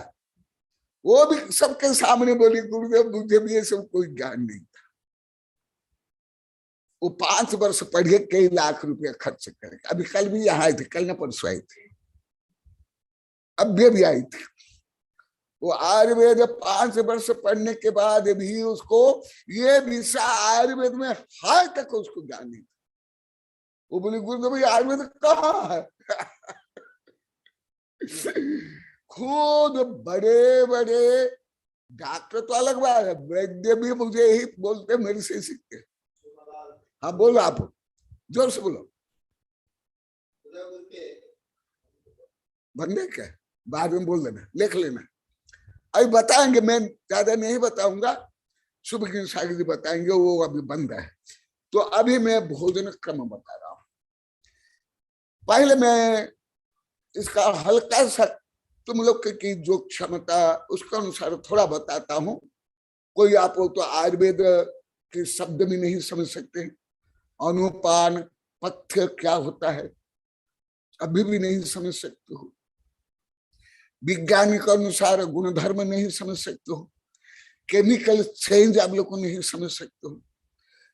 वो भी सबके सामने बोली, गुरुदेव मुझे भी ये सब कोई ज्ञान नहीं था। वो 5 वर्ष पढ़े, कई लाख रुपया खर्च करे। अभी कल भी यहाँ आए थे, कल न परसों आई थी, अब भी आई थी। वो आयुर्वेद 5 वर्ष पढ़ने के बाद भी उसको ये विषय आयुर्वेद में हाल तक उसको ज्ञान नहीं था। वो बोली, गुरुदेव आयुर्वेद कहाँ है? खुद बड़े बड़े डॉक्टर तो अलग बात है, वैद्य भी मुझे ही बोलते, मेरे से सीखते। हाँ बोलो, आप जोर से बोलो। बनने क्या, बाद में बोल देना, लिख लेना। अभी बताएंगे, मैं ज्यादा नहीं बताऊंगा, शुभ की सागिर बताएंगे, वो अभी बंद है। तो अभी मैं भोजन क्रम बता रहा हूं। पहले मैं इसका हल्का सा तुम लोग की जो क्षमता उसके अनुसार थोड़ा बताता हूं। कोई आप लोग तो आयुर्वेद के शब्द भी नहीं समझ सकते, अनुपान पथ्य क्या होता है अभी भी नहीं समझ सकते हो, विज्ञान के अनुसार गुणधर्म नहीं समझ सकते हो, केमिकल चेंज आप लोग को नहीं समझ सकते हो।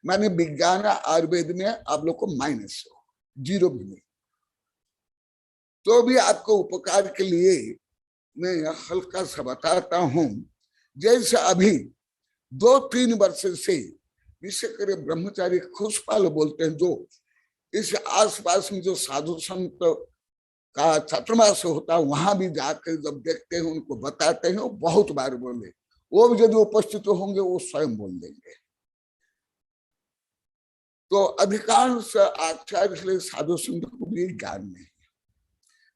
माने विज्ञान आयुर्वेद में आप लोग को माइनस हो, जीरो भी नहीं। तो भी आपको उपकार के लिए मैं हल्का सा बताता हूं। जैसे अभी 2-3 वर्ष से विशेषकर ब्रह्मचारी खुशपाल बोलते हैं, जो इस आसपास में जो साधु संत का चातुर्मास होता है वहां भी जाकर जब देखते हैं उनको बताते हैं, वो बहुत बार बोले, वो भी यदि उपस्थित होंगे वो स्वयं बोल देंगे। तो अधिकांश आचार्य साधु संत को भी ज्ञान नहीं,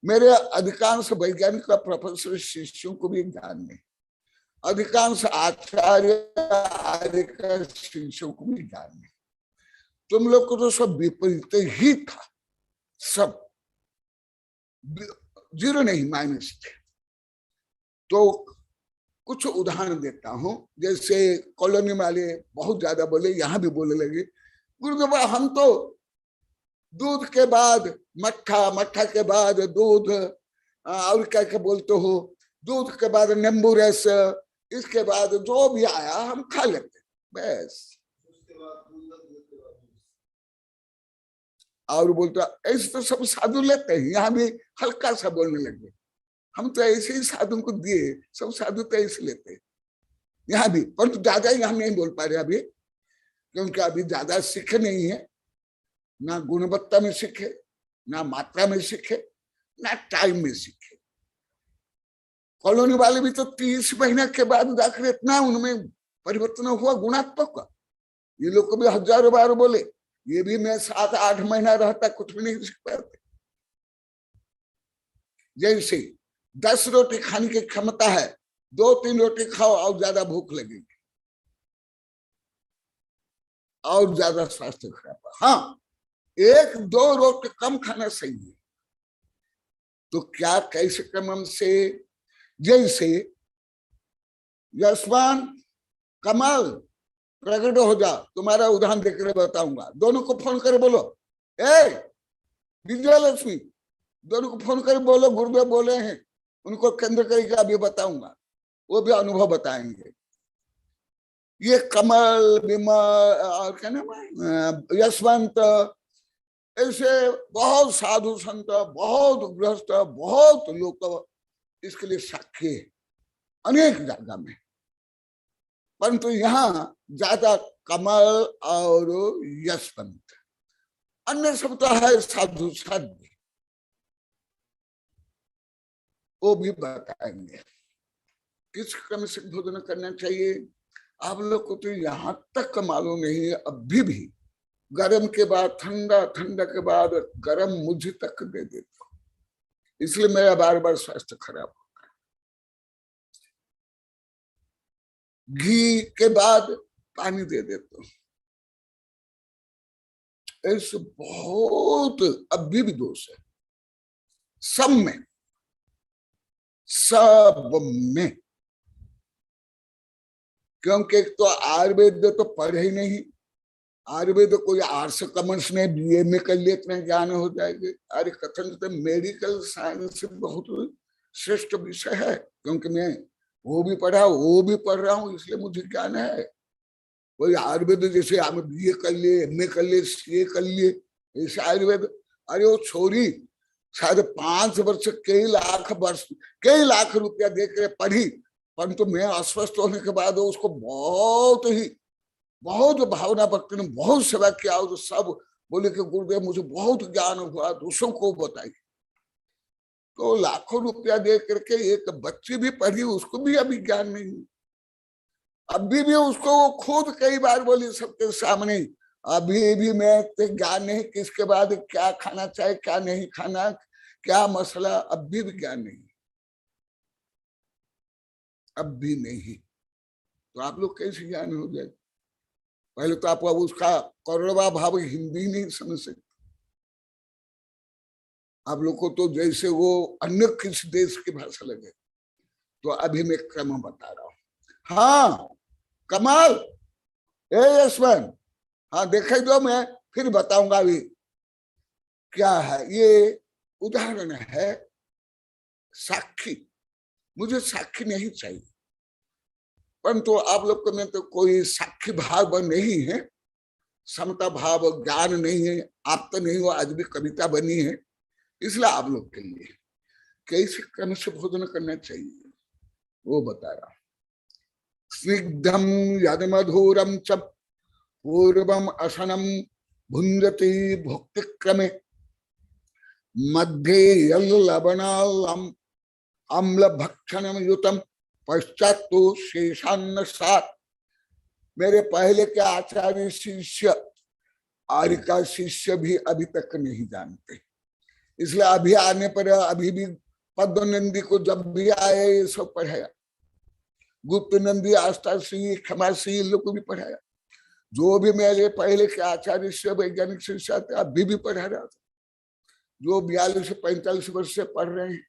मेरे अधिकांश वैज्ञानिक प्रोफेसर शिष्यों को भी ज्ञान नहीं, अधिकांश आचार्य शिष्यों को भी ज्ञान नहीं। तुम लोग को तो सब विपरीत ही था, सब जीरो नहीं माइनस थे। तो कुछ उदाहरण देता हूं। जैसे कॉलोनी वाले बहुत ज्यादा बोले, यहां भी बोलने लगे, गुरुदेव हम तो दूध के बाद मट्ठा, मट्ठा के बाद दूध, और क्या क्या बोलते हो, दूध के बाद नींबू रस, इसके बाद जो भी आया हम खा लेते बस। और बोलता ऐसे तो सब साधु लेते हैं, यहाँ भी हल्का सा बोलने लगे, हम तो ऐसे ही साधु को दिए, सब साधु तो ऐसे लेते हैं यहाँ भी। परंतु ज्यादा ही हम नहीं बोल पा रहे अभी, क्योंकि अभी ज्यादा सीखे नहीं है, ना गुणवत्ता में सीखे, ना मात्रा में सीखे, ना टाइम में सीखे। कॉलोनी वाले भी तो 30 महीने के बाद जाकर इतना उनमें परिवर्तन हुआ गुणात्मक। ये लोग को भी हजारों बार बोले, ये भी मैं 7-8 महीना रहता कुछ भी नहीं सीख पाते। जैसे 10 रोटी खाने की क्षमता है, 2-3 रोटी खाओ और ज्यादा भूख लगेगी और ज्यादा स्वास्थ्य खराब। हाँ, 1-2 रोटी कम खाना सही है। तो क्या कैसे क्रम से, जैसे यशवान कमल प्रकट हो जा, तुम्हारा उदाहरण देकर बताऊंगा। दोनों को फोन कर बोलो, ए विजयलक्ष्मी, दोनों को फोन कर बोलो गुरुदेव बोले हैं, उनको केंद्र करके अभी बताऊंगा, वो भी अनुभव बताएंगे। ये कमल, विमल और क्या नाम है, यशवंत, ऐसे बहुत साधु संत, बहुत गृहस्थ, बहुत लोग इसके लिए साक्षी है अनेक जगह में। परंतु यहाँ ज्यादा कमल और यशवंत, अन्य सब तो है साधु साध्य, वो भी बताएंगे किस क्रम से भोजन करना चाहिए। आप लोग को तो यहाँ तक मालूम नहीं है, अभी भी गर्म के बाद ठंडा, ठंडा के बाद गर्म मुझे तक दे देते हो, इसलिए मेरा बार बार स्वास्थ्य खराब होता है। घी के बाद पानी दे देते हो, ऐसे बहुत अभी भी दोष है सब में, सब में। क्योंकि एक तो आयुर्वेद तो पढ़े ही नहीं, आयुर्वेद कोई आर्ट्स कॉमर्स में बीए में कर लिए इतना ज्ञान हो जाएगी। अरे कथन तो मेडिकल साइंस बहुत श्रेष्ठ विषय है, क्योंकि मैं वो भी पढ़ा, वो भी पढ़ रहा हूँ, इसलिए मुझे ज्ञान है। कोई आयुर्वेद जैसे आप बीए कर लिए, एमए कर लिए, सीए कर लिए, ऐसे आयुर्वेद। अरे वो छोरी शायद 5 वर्ष कई लाख रुपया देकर पढ़ी, परंतु मैं अस्वस्थ होने के बाद उसको बहुत भावना भक्ति ने बहुत सेवा किया, और सब बोले कि गुरुदेव मुझे बहुत ज्ञान हुआ, दूसरों को बताइए। तो लाखों रुपया दे करके एक बच्ची भी पढ़ी, उसको भी अभी ज्ञान नहीं, अभी भी उसको वो खुद कई बार बोली सबके सामने, अभी भी मैं ज्ञान नहीं, किसके बाद क्या खाना चाहिए, क्या नहीं खाना, क्या मसला, अभी भी ज्ञान नहीं, अब भी नहीं। तो आप लोग कैसे ज्ञान हो जाए? पहले तो आप उसका कौरवा भाव हिंदी नहीं समझ सकते। आप लोग को तो जैसे वो अन्य किसी देश की भाषा लगे। तो अभी मैं क्रम बता रहा हूं। हाँ कमाल, ए यशवंत, हाँ देखा दो, मैं फिर बताऊंगा अभी क्या है। ये उदाहरण है साक्षी, मुझे साक्षी नहीं चाहिए। परंतु आप लोग में तो कोई साक्षी भाव नहीं है, समता भाव ज्ञान नहीं है, आप तो नहीं हो, आज भी कविता बनी है। इसलिए आप लोग के लिए कैसे क्रम से भोजन करना चाहिए वो बता रहा। स्निग्धम यद मधुरम च पूर्वम असनम भुंजति भुक्ति क्रमे मध्ये लवणालम अम्ल भक्षणम युतम पश्चात तो शेषान्न सात। मेरे पहले के आचार्य शिष्य आर्य का शिष्य भी अभी तक नहीं जानते, इसलिए अभी आने पर अभी भी पद्मनंदी को जब भी आए ये सब पढ़ाया, गुप्त नंदी, आस्था सिंह, क्षमा सिंह लोग को भी पढ़ाया। जो भी मेरे पहले के आचार्य से वैज्ञानिक शिष्य आते अभी भी पढ़ा रहा था, जो 42 से 45 वर्ष से पढ़ रहे हैं।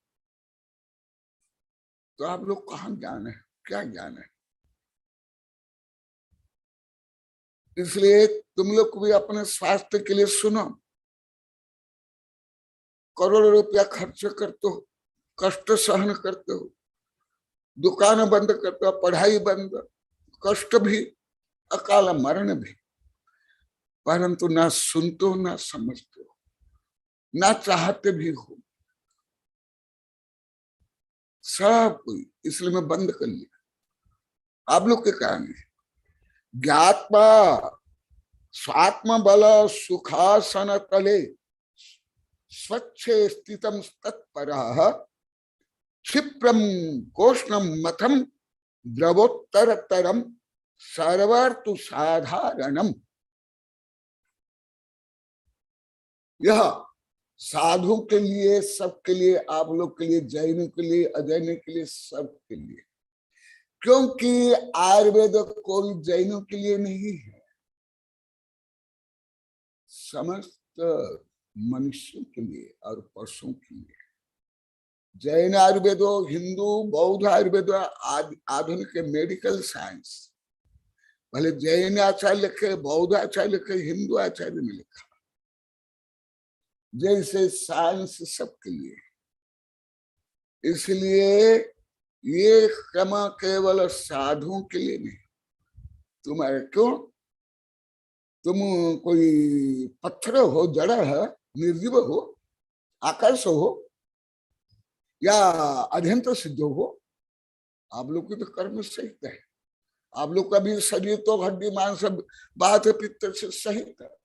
तो आप लोग कहाँ ज्ञान है, क्या ज्ञान है? इसलिए तुम लोग भी अपने स्वास्थ्य के लिए सुनो। करोड़ों रुपया खर्च करते हो, कष्ट सहन करते हो, दुकान बंद करते हो, पढ़ाई बंद, कष्ट भी, अकाल मरण भी, परंतु ना सुनते हो, ना समझते हो, ना चाहते भी हो, सब कोई। इसलिए मैं बंद कर लिया। आप लोग के कारण है ज्ञात्मा स्वात्म बल सुखासन तले स्वच्छ स्थितम तत्परः क्षिप्रम कोष्णम मथम द्रवोत्तरतरम सर्वर्थु साधारणम। यह साधु के लिए, सबके लिए, आप लोग के लिए, जैनों के लिए, अजैनों के लिए, सबके लिए। क्योंकि आयुर्वेद कोई जैनों के लिए नहीं है, समस्त मनुष्यों के लिए और पशुओं के लिए। जैन आयुर्वेद, हिंदू, बौद्ध आयुर्वेद आधुनिक मेडिकल साइंस। भले जैन आचार्य लिखे, बौद्ध आचार्य लिखे, हिंदू आचार्य ने लिखा, जैसे साइंस सबके लिए। इसलिए ये क्रम केवल साधुओं के लिए नहीं। तुम्हारे क्यों, तुम कोई पत्थर हो, जड़ है, निर्जीव हो, आकाश हो या अध्यंत सिद्ध हो, आप लोग की तो कर्म सहित है। आप लोग का भी शरीर तो हड्डी मांस बात पित्त से सहित है।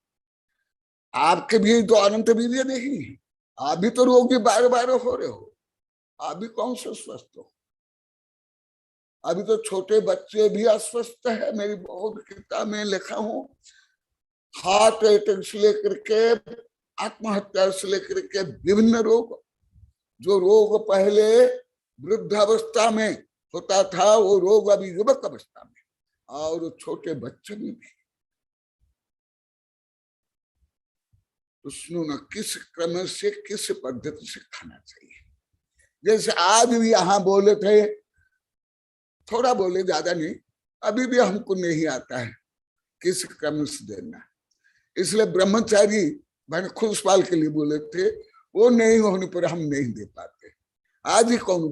आपके भी तो अनंत वीर्य नहीं है, आप भी तो रोगी बार बार हो रहे हो, आप भी कौन से स्वस्थ हो? अभी तो छोटे बच्चे भी अस्वस्थ है। मेरी बहुत किताब में लिखा हूं, हार्ट अटैक से लेकर के आत्महत्या से लेकर के विभिन्न रोग, जो रोग पहले वृद्धावस्था में होता था वो रोग अभी युवक अवस्था में, और छोटे बच्चे में भी। तो सुनो ना, किस क्रम से, किस पद्धति से खाना चाहिए। जैसे आज भी यहाँ बोले थे, थोड़ा बोले, ज्यादा नहीं, अभी भी हमको नहीं आता है किस क्रम से देना। इसलिए ब्रह्मचारी मैंने खुशपाल के लिए बोले थे, वो नहीं होने पर हम नहीं दे पाते। आज ही कौन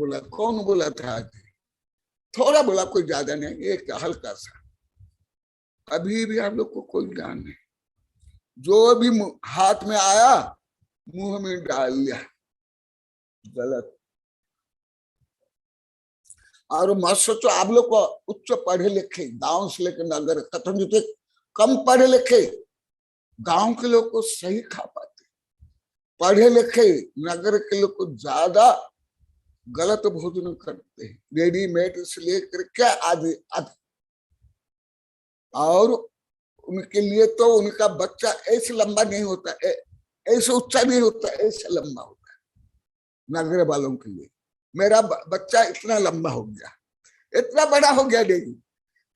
बोला था आज ही? थोड़ा बोला, कोई ज्यादा नहीं, एक हल्का सा। अभी भी आप लोग को कोई ज्ञान नहीं। जो भी हाथ में आया मुंह में डाल लिया, गलत। और मत सोचो आप लोग को उच्च पढ़े लिखे, गांव से लेकर नगर, कथन जो कम पढ़े लिखे गांव के लोग को सही खा पाते, पढ़े लिखे नगर के लोग को ज्यादा गलत भोजन करते हैं, रेडीमेड से लेकर के आदि। और उनके लिए तो उनका बच्चा ऐसे लंबा नहीं होता, ऐसे ऊंचा नहीं होता, ऐसे लंबा होता है। नगर वालों के लिए मेरा बच्चा इतना लंबा हो गया, इतना बड़ा हो गया नहीं,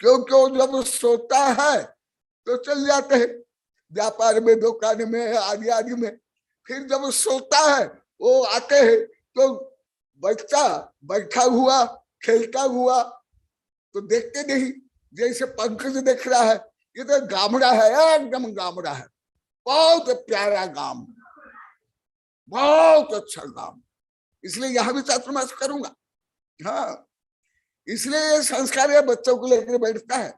क्योंकि जब सोता है तो चल जाते हैं व्यापार में, दुकान में, आदि आदि में। फिर जब सोता है वो आते हैं तो बच्चा बैठा हुआ, खेलता हुआ तो देखते नहीं, जैसे पंकज देख रहा है, ये तो गामड़ा है, एकदम गामड़ा है, बहुत प्यारा गाम, बहुत अच्छा गाम। इसलिए यहां भी चातुर्मास करूंगा। हाँ, इसलिए ये संस्कार ये बच्चों को लेकर बैठता है।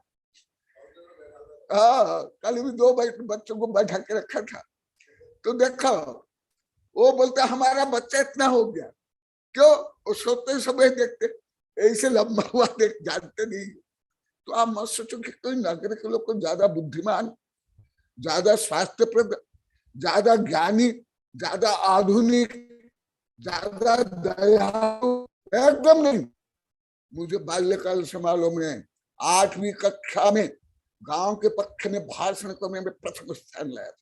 हाँ, कल भी 2 बच्चों को बैठा के रखा था, तो देखो वो बोलते हमारा बच्चा इतना हो गया। क्यों? वो सोते समय देखते ऐसे लंबा हुआ देख, जानते नहीं। तो आप मत सोचो कि कोई नगर के लोग को ज्यादा बुद्धिमान, ज्यादा स्वास्थ्यप्रद, ज्यादा ज्ञानी, ज्यादा आधुनिक, ज्यादा दयालु, एकदम नहीं। मुझे बाल्यकाल से मालूम है, 8वीं कक्षा में गांव के पक्ष में भाषण को मैं प्रथम स्थान लाया था।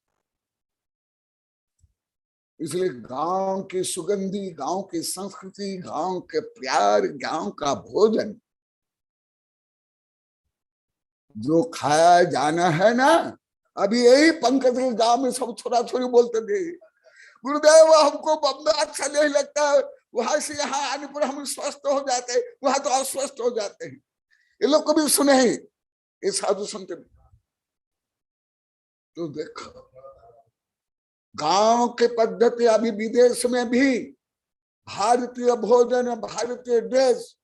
इसलिए गांव की सुगंधी, गांव की संस्कृति, गांव के प्यार, गांव का भोजन जो खाया जाना है ना। अभी यही पंकज के गांव में सब छोरा छोरी बोलते थे, गुरुदेव हमको बम्बे अच्छा नहीं लगता, वहां से यहाँ आने पर हम स्वस्थ हो जाते हैं, वहां तो अस्वस्थ हो जाते हैं। ये लोग को भी सुने हैं, ये साधु संत। तो देखो गांव के पद्धति अभी विदेश में भी भारतीय भोजन, भारतीय ड्रेस,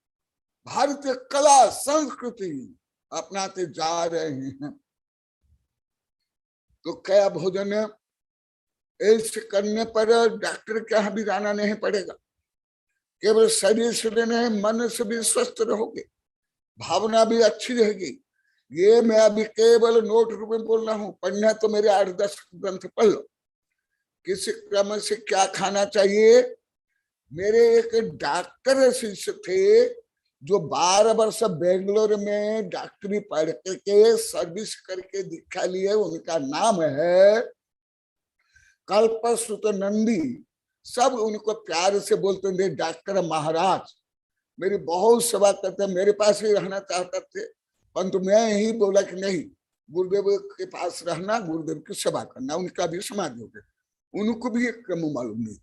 भारतीय कला संस्कृति अपनाते जा रहे हैं। तो क्या भोजन ऐसे करने पर डॉक्टर के यहाँ भी जाना नहीं पड़ेगा, केवल शरीर से नहीं मन से भी स्वस्थ रहोगे, भावना भी अच्छी रहेगी। ये मैं अभी केवल नोट रूप में बोल रहा हूं, पढ़ना तो मेरे 8-10 ग्रंथ पढ़ लो। किस क्रम से क्या खाना चाहिए। मेरे एक डॉक्टर शिष्य थे जो 12 वर्ष बेंगलोर में डॉक्टरी पढ़ के सर्विस करके दिखा लिए। उनका नाम है कल्पश्रुत नंदी। सब उनको प्यार से बोलते थे डॉक्टर महाराज। मेरी बहुत सेवा करते, मेरे पास ही रहना चाहते थे, परंतु मैं ही बोला कि नहीं, गुरुदेव के पास रहना, गुरुदेव की सेवा करना। उनका भी समाधि हो गया, उनको भी एक क्रम मालूम नहीं।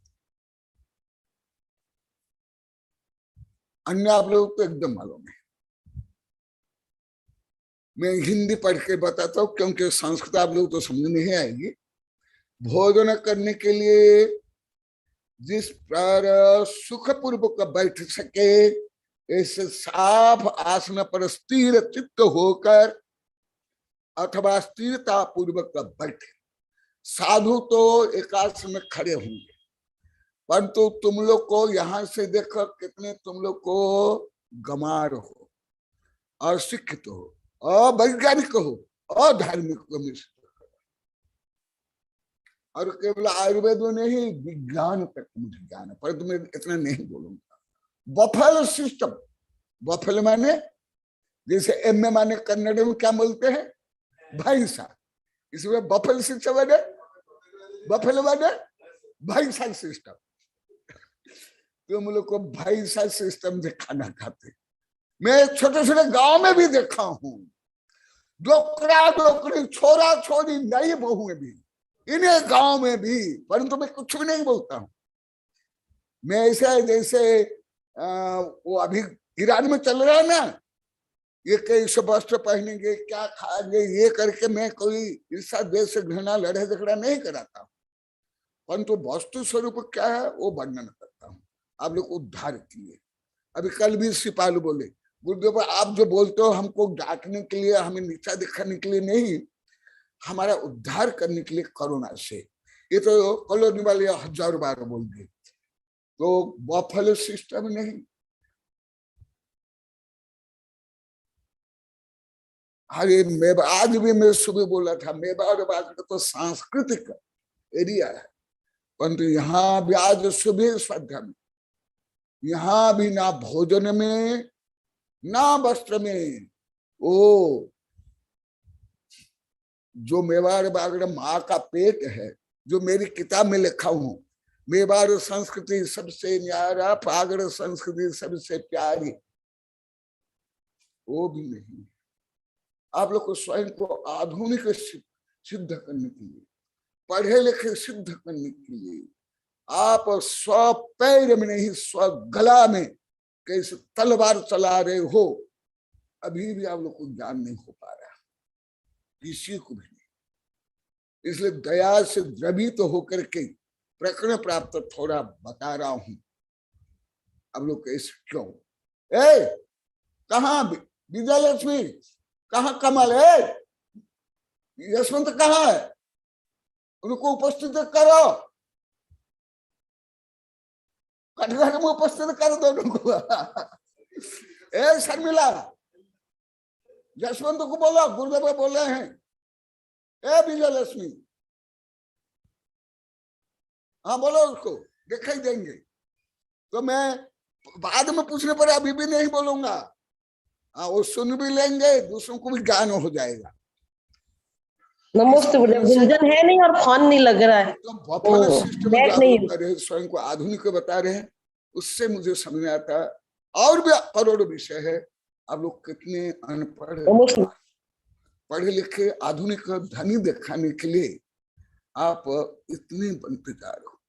अन्य आप लोग तो एकदम मालूम है। मैं हिंदी पढ़ के बताता हूँ क्योंकि संस्कृत आप लोग तो समझ नहीं आएगी। भोजन करने के लिए जिस पर सुखपूर्वक बैठ सके, ऐसे साफ आसन पर स्थिर चित्त होकर अथवा स्थिरता पूर्वक बैठे। साधु तो एक आसन में खड़े होंगे, परंतु तुम लोग को यहां से देखो कितने तुम लोग को गमार हो, अशिक्षित हो, अवैज्ञानिक हो, अधार्मिक हो। और केवल आयुर्वेद में नहीं, विज्ञान तक मुझे ज्ञान है, परंतु मैं इतना नहीं बोलूंगा। बफल सिस्टम, बफल माने जैसे एम ए माने कन्नड़ में क्या बोलते हैं, भैंसा। इसमें बफल सिस्टम माने, बफल माने भैंसा सिस्टम। तुम लोग को भैंसा सिस्टम से खाना खाते। मैं छोटे छोटे गांव में भी देखा हूं, डोकरा डोकरी, छोरा छोरी, नई बहुएं भी, इन्हें गांव में भी, परंतु मैं कुछ भी नहीं बोलता हूं। मैं ऐसे जैसे वो अभी ईरान में चल रहा है ना, ये कैसे वस्त्र पहनेंगे, क्या खाएंगे, ये करके मैं कोई ईर्षा द्वेष से घृणा लड़ाई झगड़ा नहीं कराता, परंतु वस्तु स्वरूप क्या है वो वर्णन करता हूँ। आप लोग उद्धार किए। अभी कल भी सिपालू बोले, गुरुदेव आप जो बोलते हो हमको डांटने के लिए, हमें नीचा दिखाने के लिए नहीं, हमारा उद्धार करने के लिए करुणा से। ये तो कॉलोनी वाले 1000 बार बोल दिए। तो बफल सिस्टम नहीं। अरे मैं आज भी मैं सुबह बोला था, मेवा और बागड़ तो सांस्कृतिक एरिया है, परंतु यहाँ भी आज सुबह श्रद्धा में, यहाँ भी ना भोजन में ना वस्त्र में, ओ जो मेवाड़ बागड़ माँ का पेट है, जो मेरी किताब में लिखा हूं, मेवाड़ संस्कृति सबसे न्यारा, बागड़ संस्कृति सबसे प्यारी, वो भी नहीं। आप लोग को स्वयं को आधुनिक सिद्ध करने के लिए, पढ़े लिखे सिद्ध करने के लिए, आप स्व पैर में नहीं स्व गला में कैसे तलवार चला रहे हो, अभी भी आप लोग को ज्ञान नहीं हो पा रहा, किसी को भी नहीं। इसलिए दया से द्रवित होकर के प्रकरण प्राप्त थोड़ा बता रहा हूं। अब लोग कैसे क्यों कहाँ विजयलक्ष्मी, कहाँ कमल है, यशवंत कहाँ है, उनको उपस्थित करो, कटघरे में उपस्थित कर दो उनको। ए शर्मिला, यशवंत को बोलो, गुरुदेव बोले हैं, ए विजयलक्ष्मी, हाँ बोलो उसको, दिखाई देंगे। तो मैं बाद में पूछने पर अभी भी नहीं बोलूंगा, हाँ वो सुन भी लेंगे, दूसरों को भी ज्ञान हो जाएगा। नमस्ते गुरुदेव, गुंजन है नहीं और फोन नहीं लग रहा है, तो वफन सिस्टम जो नेट आप नहीं। लोग कर रहे हैं, स्वयं को आधुनिक बता रहे हैं, उससे मुझे समझ में आता है। और भी करोड़ों विषय है, आप लोग कितने अनपढ़, नमस्ते। पढ़े लिखे आधुनिक धनी दिखाने के लिए आप इतने बनते जा रहे हो।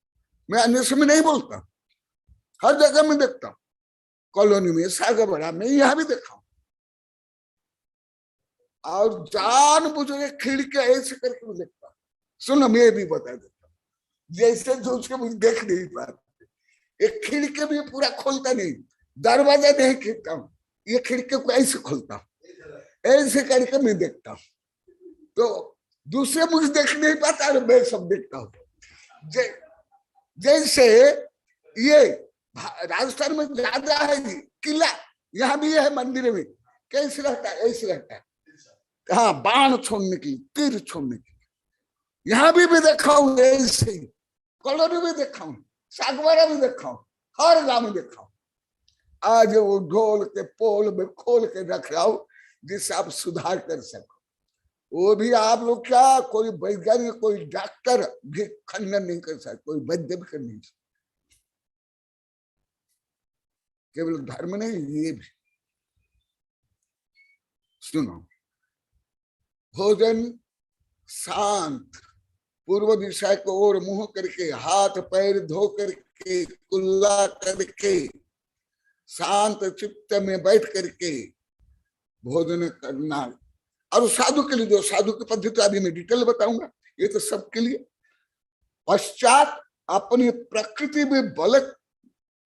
मैं अन्य समय नहीं बोलता, हर जगह में देखता हूँ, कॉलोनी में, सागर बड़ा में, यहाँ भी देखा हूं। और जान बुझ के खिड़की ऐसे करके मैं देखता हूँ। सुनो मैं भी बता देता हूँ, जैसे जो उसके मुझे देख नहीं पाते, एक खिड़की भी पूरा खोलता नहीं, दरवाजा नहीं खींचता हूँ, ये खिड़की को ऐसे खोलता हूँ, ऐसे करके मैं देखता हूँ। तो दूसरे मुझे देख नहीं पाता और मैं सब देखता हूँ। जैसे ये राजस्थान में ज्यादा है किला, यहाँ भी है मंदिर में, कैसे रहता है, ऐसे रहता है, हाँ बाण छोड़ने की, तीर छोड़ने की। यहाँ भी देखा हूँ ऐसे ही, कॉलोनी भी देखा हूँ, सागवाड़ा भी देखा हूँ, हर गांव में देखा हूँ। आज वो ढोल के पोल में खोल के रख रहा हूं, जिससे आप सुधार कर सको। वो भी आप लोग क्या, कोई वैज्ञानिक, कोई डॉक्टर भी खंडन नहीं कर सकता, कोई वैद्य भी कर नहीं सकता। केवल धर्म नहीं, ये भी सुनो। भोजन शांत, पूर्व दिशा को ओर मुंह करके, हाथ पैर धो करके, कुल्ला करके, शांत चित्त में बैठ करके भोजन करना। और साधु के लिए जो साधु की पद्धति अभी मैं डिटेल बताऊंगा, ये तो सबके लिए। पश्चात अपनी प्रकृति में बल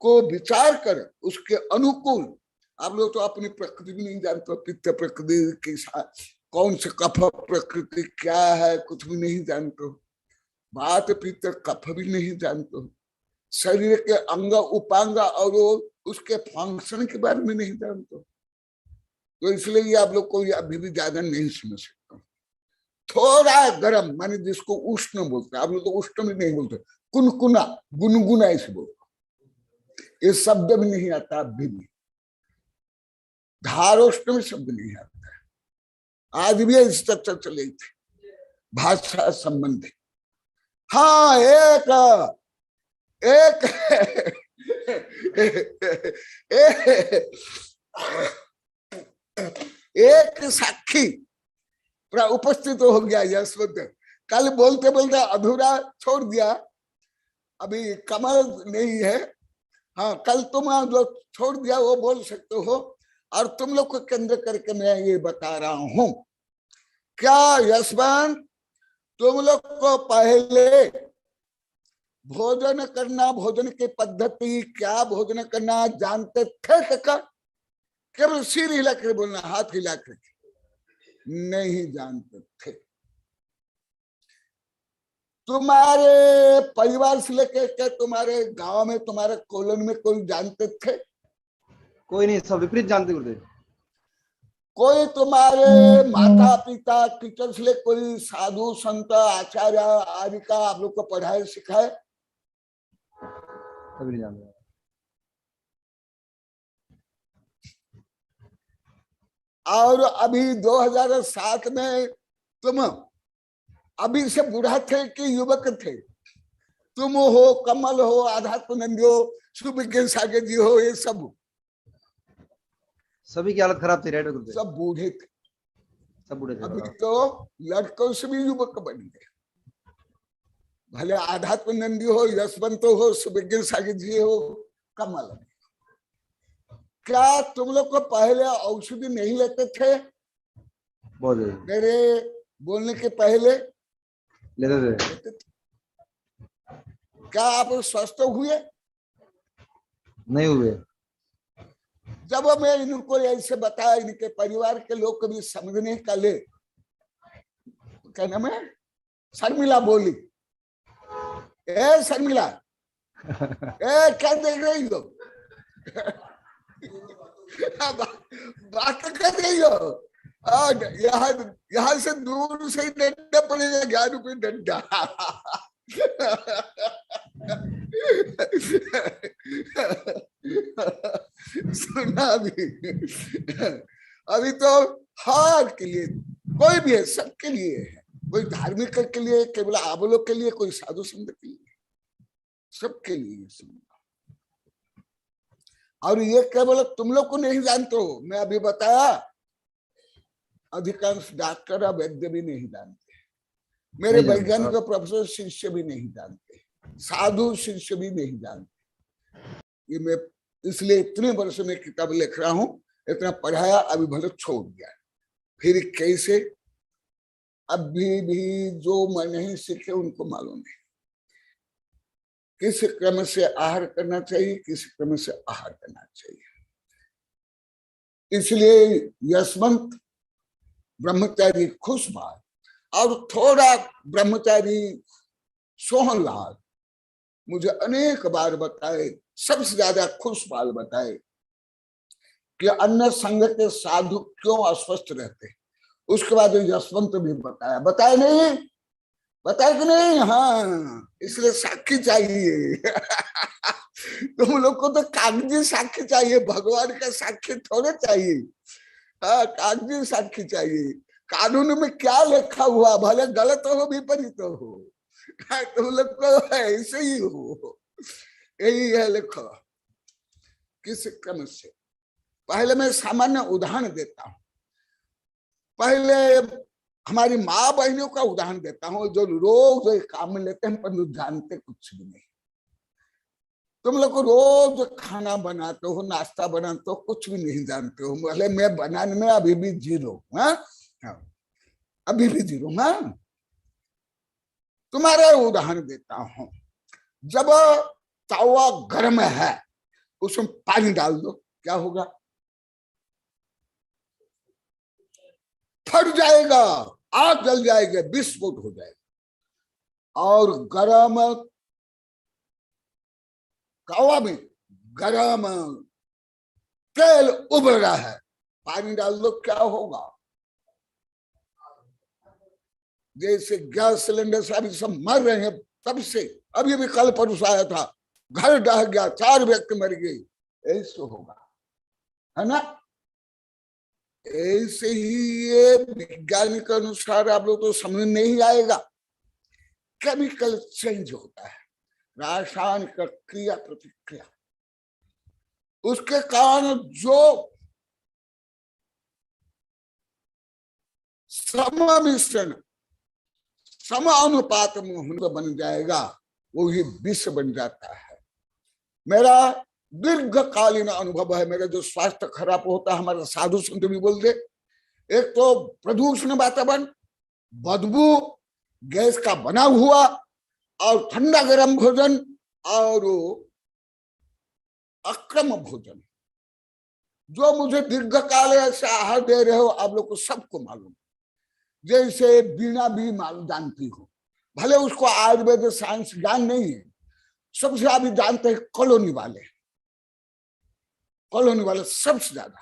को विचार कर उसके अनुकूल, आप लोग तो अपनी प्रकृति भी नहीं जानते, पित्त प्रकृति के साथ कौन से कफ प्रकृति क्या है कुछ भी नहीं जानते, वात पित्त कफ भी नहीं जानते, शरीर के अंग उपांग और उसके फंक्शन के बारे में नहीं जानते। तो इसलिए आप लोग को अभी भी ज्यादा नहीं समझ सकता। थोड़ा गर्म माने जिसको उष्ण बोलते हैं, आप लोग तो उष्ण भी नहीं बोलते, कुनकुना, गुनगुना ऐसे बोलते, ये शब्द भी नहीं आता अभी भी, धारोष्ण में शब्द नहीं आता है। आज भी इस चर्चा चली थी भाषा संबंधी। हाँ एक एक साक्षी उपस्थित हो गया यशवंत, कल बोलते बोलते अधूरा छोड़ दिया, अभी कमल नहीं है। हाँ कल तुम जो छोड़ दिया वो बोल सकते हो, और तुम लोग को केंद्र करके मैं ये बता रहा हूं। क्या यशवंत, तुम लोग को पहले भोजन करना, भोजन की पद्धति क्या, भोजन करना जानते थे क्या? केवल सिर हिला कर बोलना, हाथ हिला कर नहीं जानते थे। तुम्हारे परिवार से लेकर के तुम्हारे गांव में, तुम्हारे कॉलोनी में कोई जानते थे? कोई नहीं, सब विपरीत जानते गुरुदेव। कोई तुम्हारे माता पिता टीचर से लेकर कोई साधु संत आचार्य आदि का आप लोग को पढ़ाए सिखाए? कभी नहीं जानते। और अभी 2007 में तुम अभी से बूढ़ा थे कि युवक थे? तुम हो, कमल हो, आध्यात्मानंद हो, सुविज्ञान सागर जी हो, ये सब सभी की हालत खराब थी, राइट गुरुदेव? सब बूढ़े थे, सब बूढ़े थे। अभी तो लड़कों से भी युवक बन गए। भले आध्यात्मानंद हो, यशवंत हो, सुविज्ञान सागर जी हो, कमल। क्या तुम लोग को पहले औषधि नहीं लेते थे? बहुत मेरे बोलने के पहले लेते थे। क्या आप स्वस्थ हुए? नहीं हुए। जब मैं इनको ऐसे बताया, इनके परिवार के लोग कभी समझने का ले, क्या नाम है, शर्मिला बोली, ए शर्मिला, ए क्या देख रही हो? बात कर रही हो? यहाँ से दूर से ही डंडा पड़ेगा, 11 रुपये डंडा। सुना अभी तो हर के लिए, कोई भी है, सबके लिए है। कोई धार्मिक के लिए, केवल आप लोग के लिए, कोई साधु संत के लिए, सबके लिए सुनना। और ये केवल तुम लोग को नहीं जानते हो, मैं अभी बताया, अधिकांश डॉक्टर और वैद्य भी नहीं जानते, मेरे वैज्ञानिक प्रोफेसर शिष्य भी नहीं जानते, साधु शिष्य भी नहीं जानते। ये मैं इसलिए इतने वर्ष में किताब लिख रहा हूं, इतना पढ़ाया, अभी भले छोड़ दिया, फिर कैसे? अभी भी जो मैं नहीं सीखे उनको मालूम है किस क्रम से आहार करना चाहिए, किस क्रम से आहार करना चाहिए। इसलिए यशवंत ब्रह्मचारी खुशबाल और थोड़ा ब्रह्मचारी सोहनलाल मुझे अनेक बार बताए, सबसे ज्यादा खुशबाल बताए कि अन्य संघ के साधु क्यों अस्वस्थ रहते। उसके बाद यशवंत भी बताया, बताया नहीं, बताया कि नहीं? हाँ, इसलिए साक्षी चाहिए। तुम लोग को तो कागजी साक्षी चाहिए, भगवान का साक्षी थोड़े चाहिए। हाँ, कागजी साक्षी चाहिए। कानून में क्या लिखा हुआ, भले गलत हो विपरीत हो, तुम लोग को ऐसे ही हो, यही है लिखो। किस क्रम से? पहले मैं सामान्य उदाहरण देता हूं, पहले हमारी माँ बहनों का उदाहरण देता हूं, जो रोज काम में लेते हैं पर जानते कुछ भी नहीं। तुम लोग को रोज खाना बनाते हो, नाश्ता बनाते हो, कुछ भी नहीं जानते हो। भले मैं बनाने में अभी भी जीरो, अभी भी जीरो। तुम्हारा उदाहरण देता हूं, जब तवा गर्म है, उसमें पानी डाल दो, क्या होगा? फट जाएगा, आग जल जाएगी, विस्फोट हो जाएगा। और गरम तवा में गरम तेल उबल रहा है, पानी डाल दो, क्या होगा? जैसे गैस सिलेंडर से अभी सब मर रहे हैं, तब से अभी भी कल परसों आया था, घर ढह गया, 4 व्यक्ति मर गए, ऐसे होगा, है ना? ऐसे ही ये वैज्ञानिक अनुसार आप लोग तो समझ नहीं आएगा। केमिकल चेंज होता है, रासायनिक क्रिया प्रतिक्रिया, उसके कारण जो सममिश्रण, समानुपात में बन जाएगा, वो ही विष बन जाता है। मेरा दीर्घकालीन अनुभव है, मेरा जो स्वास्थ्य खराब होता है, हमारे साधु संत भी बोलते, एक तो प्रदूषण वातावरण, बदबू, गैस का बना हुआ, और ठंडा गर्म भोजन, और अक्रम भोजन, जो मुझे दीर्घकाल से आहार दे रहे हो, आप लोग को सबको मालूम। जैसे बीना भी मालूम जानती हो, भले उसको आयुर्वेद साइंस ज्ञान नहीं है, सबसे अभी जानते हैं कॉलोनी वाले, कॉलोनी वाले सबसे ज्यादा।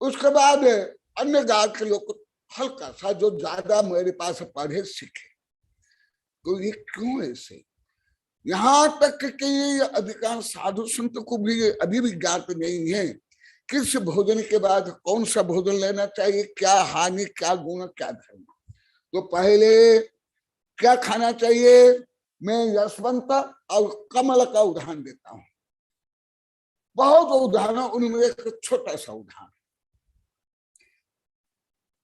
उसके बाद अन्य जात के लोग हल्का सा, जो ज्यादा मेरे पास पढ़े सीखे। तो ये क्यों ऐसे? यहाँ तक कि अधिकांश साधु संत को भी अभी भी ज्ञात नहीं है किस भोजन के बाद कौन सा भोजन लेना चाहिए, क्या हानि, क्या गुण, क्या धर्म। तो पहले क्या खाना चाहिए? मैं यशवंत और कमल का उदाहरण देता हूं, बहुत उदाहरण, उनमें एक छोटा सा उदाहरण।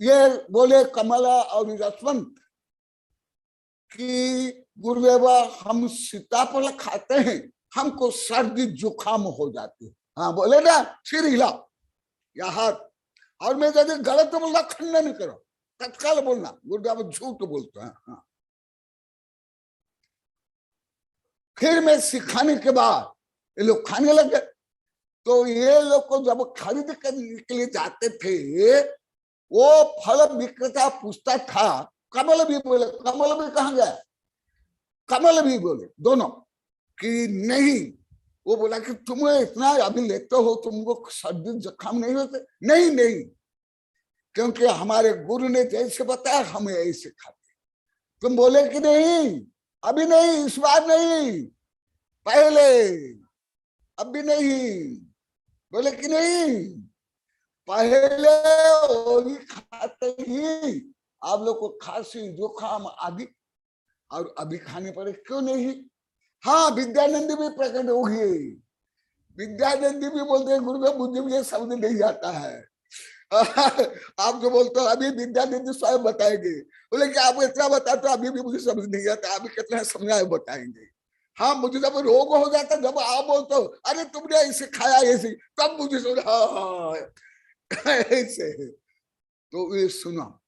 ये बोले कमल और यशवंत कि गुरुदेव, हम सीताफल खाते हैं, हमको सर्दी जुकाम हो जाती है। हाँ बोले ना, सिर हिला या हाथ, और मैं यदि गलत तो बोलना, खंडन नहीं करो, तत्काल बोलना, गुरुदेव झूठ बोलते हैं। हाँ, फिर मैं सिखाने के बाद ये लोग खाने लग गए। तो ये लोग को जब खरीद करने के लिए जाते थे, वो फल विक्रेता पूछता था, कमल भी बोले, कमल भी कहाँ गया, कमल भी बोले दोनों कि नहीं। वो बोला कि तुम्हें इतना अभी लेते हो, तुमको सर्दी जुकाम नहीं होते? नहीं नहीं, क्योंकि हमारे गुरु ने जैसे बताया हमें ऐसे खाते। तुम बोले कि नहीं, अभी नहीं, इस बार नहीं, पहले, अभी नहीं, बोले कि नहीं, पहले वही खाते ही आप लोग को खांसी जुकाम आदि, और अभी खाने पड़े क्यों नहीं? हाँ, विद्यानंद भी प्रकट हो गए। विद्यानंद भी बोलते हैं गुरु में मुझे भी ये शब्द नहीं आता है। आप जो बोलते हो अभी विद्यानंद स्वयं बताएंगे, बोले कि आप इतना बताते तो अभी भी मुझे समझ नहीं आता, अभी कितना समझाए बताएंगे। हाँ, मुझे जब रोग हो जाता, जब आप बोलते हो अरे तुमने ऐसे खाया ऐसे, तब मुझे सुना हाँ ऐसे। तो ये सुना,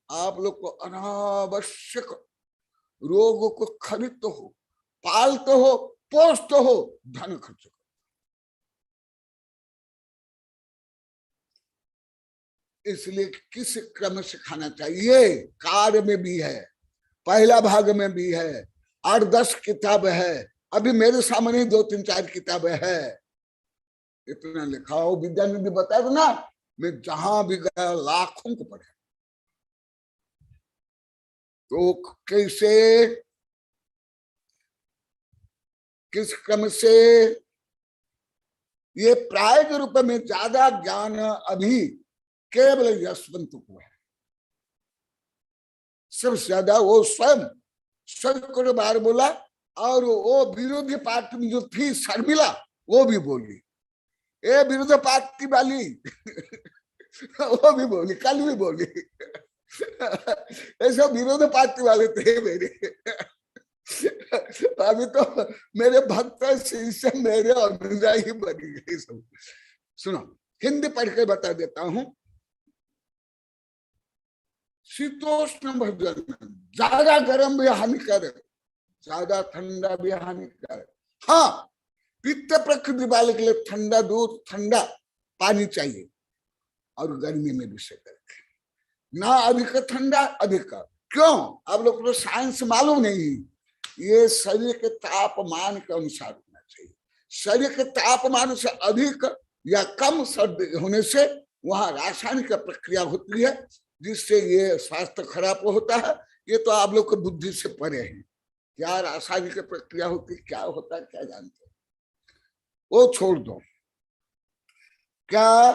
आप लोग को अनावश्यक रोग को खरीदते हो, पालते हो, पोषते हो, धन खर्च करो। इसलिए किस क्रम से खाना चाहिए, कार्य में भी है, पहला भाग में भी है, 8-10 किताब है, अभी मेरे सामने 2-3-4 किताबें है, इतना लिखा हो। विद्यानंद बताया था ना, मैं जहां भी गया लाखों को पढ़ा। तो कैसे, किस क्रम से, ये प्रायोग रूप में ज्यादा ज्ञान अभी केवल यशवंत को है, सबसे ज्यादा वो स्वयं सैकड़ों बार बोला। और वो विरोधी पार्टी में जो थी शर्मिला, वो भी बोली, ए विरोध पार्टी वाली वो भी बोली, कल भी बोली ऐसे विरोध पार्टी वाले थे मेरे अभी तो मेरे भक्त शिष्य मेरे अनुयायी बनी गए सब। सुनो, हिंदी पढ़ के बता देता हूं। शीतोष्ण भोजन, ज्यादा गर्म भी हानिकारक, ज्यादा ठंडा भी हानिकारक। हाँ, पित्त प्रकृति वाले के लिए ठंडा दूध, ठंडा पानी चाहिए, और गर्मी में भी से करके ना अधिक ठंडा अधिक। क्यों? आप लोग को साइंस मालूम नहीं, ये शरीर के तापमान के अनुसार होना चाहिए। शरीर के तापमान से अधिक या कम सर्दी होने से वहां रासायनिक प्रक्रिया होती है, जिससे ये स्वास्थ्य खराब होता है। ये तो आप लोग को बुद्धि से परे है, क्या रासायनिक प्रक्रिया होती, क्या होता है, क्या जानते हो, वो छोड़ दो। क्या